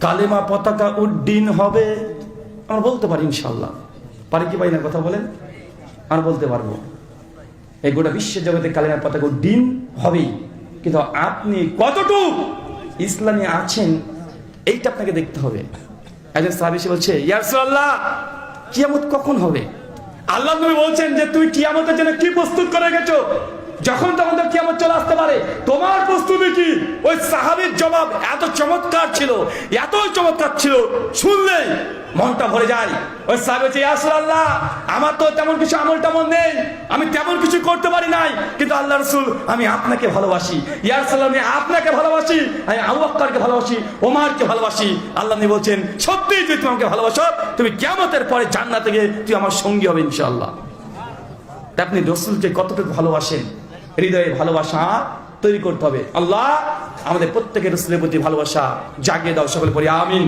কালেমা পতাকা উড্ডীন হবে। আমরা বলতে পারি ইনশাআল্লাহ। পারি কি পারি না কথা বলেন? আর বলতে পারবো এই গোটা বিশ্বের জগতে কালেমা পতাকা উড্ডীন হবেই, কিন্তু আপনি কতটুকু ইসলামে আছেন এইটা আপনাকে দেখতে হবে। একজন সাহাবী এসে বলছে, ইয়া রাসূলুল্লাহ কিয়ামত কখন হবে? আল্লাহ নবী বলছেন যে তুমি কিয়ামতের জন্য কি প্রস্তুত করে গেছো? যখন তখন তো কিয়ামত চলে আসতে পারে, তোমার প্রস্তুতি কি? ওই সাহাবীর জবাব এত চমৎকার ছিল, এত চমৎকার ছিল, শুনলেই মনটা ভরে যায়। ওই সাহাবী বলছে, ইয়া রাসূলুল্লাহ আমার তো তেমন কিছু আমল টামল নেই, আমি তেমন কিছু করতে পারি নাই, কিন্তু আল্লাহ রাসূল আমি আপনাকে ভালোবাসি। ইয়া রাসূলুল্লাহ আমি আপনাকে ভালোবাসি, আমি আবু বকরকে ভালোবাসি, ওমরকে ভালোবাসি। আল্লাহ নবী বলছেন, সত্যি যদি তুমি আমাকে ভালোবাসো, তুমি কিয়ামতের পরে জান্নাতে গিয়ে তুই আমার সঙ্গী হবে ইনশাআল্লাহ। আপনি রাসূলকে কতটুকু ভালোবাসেন, হৃদয়ে ভালোবাসা তৈরি করতে হবে। আল্লাহ আমাদের প্রত্যেকের রাসূলের প্রতি ভালোবাসা জাগিয়ে দাও, সকলে পড়ি আমিন।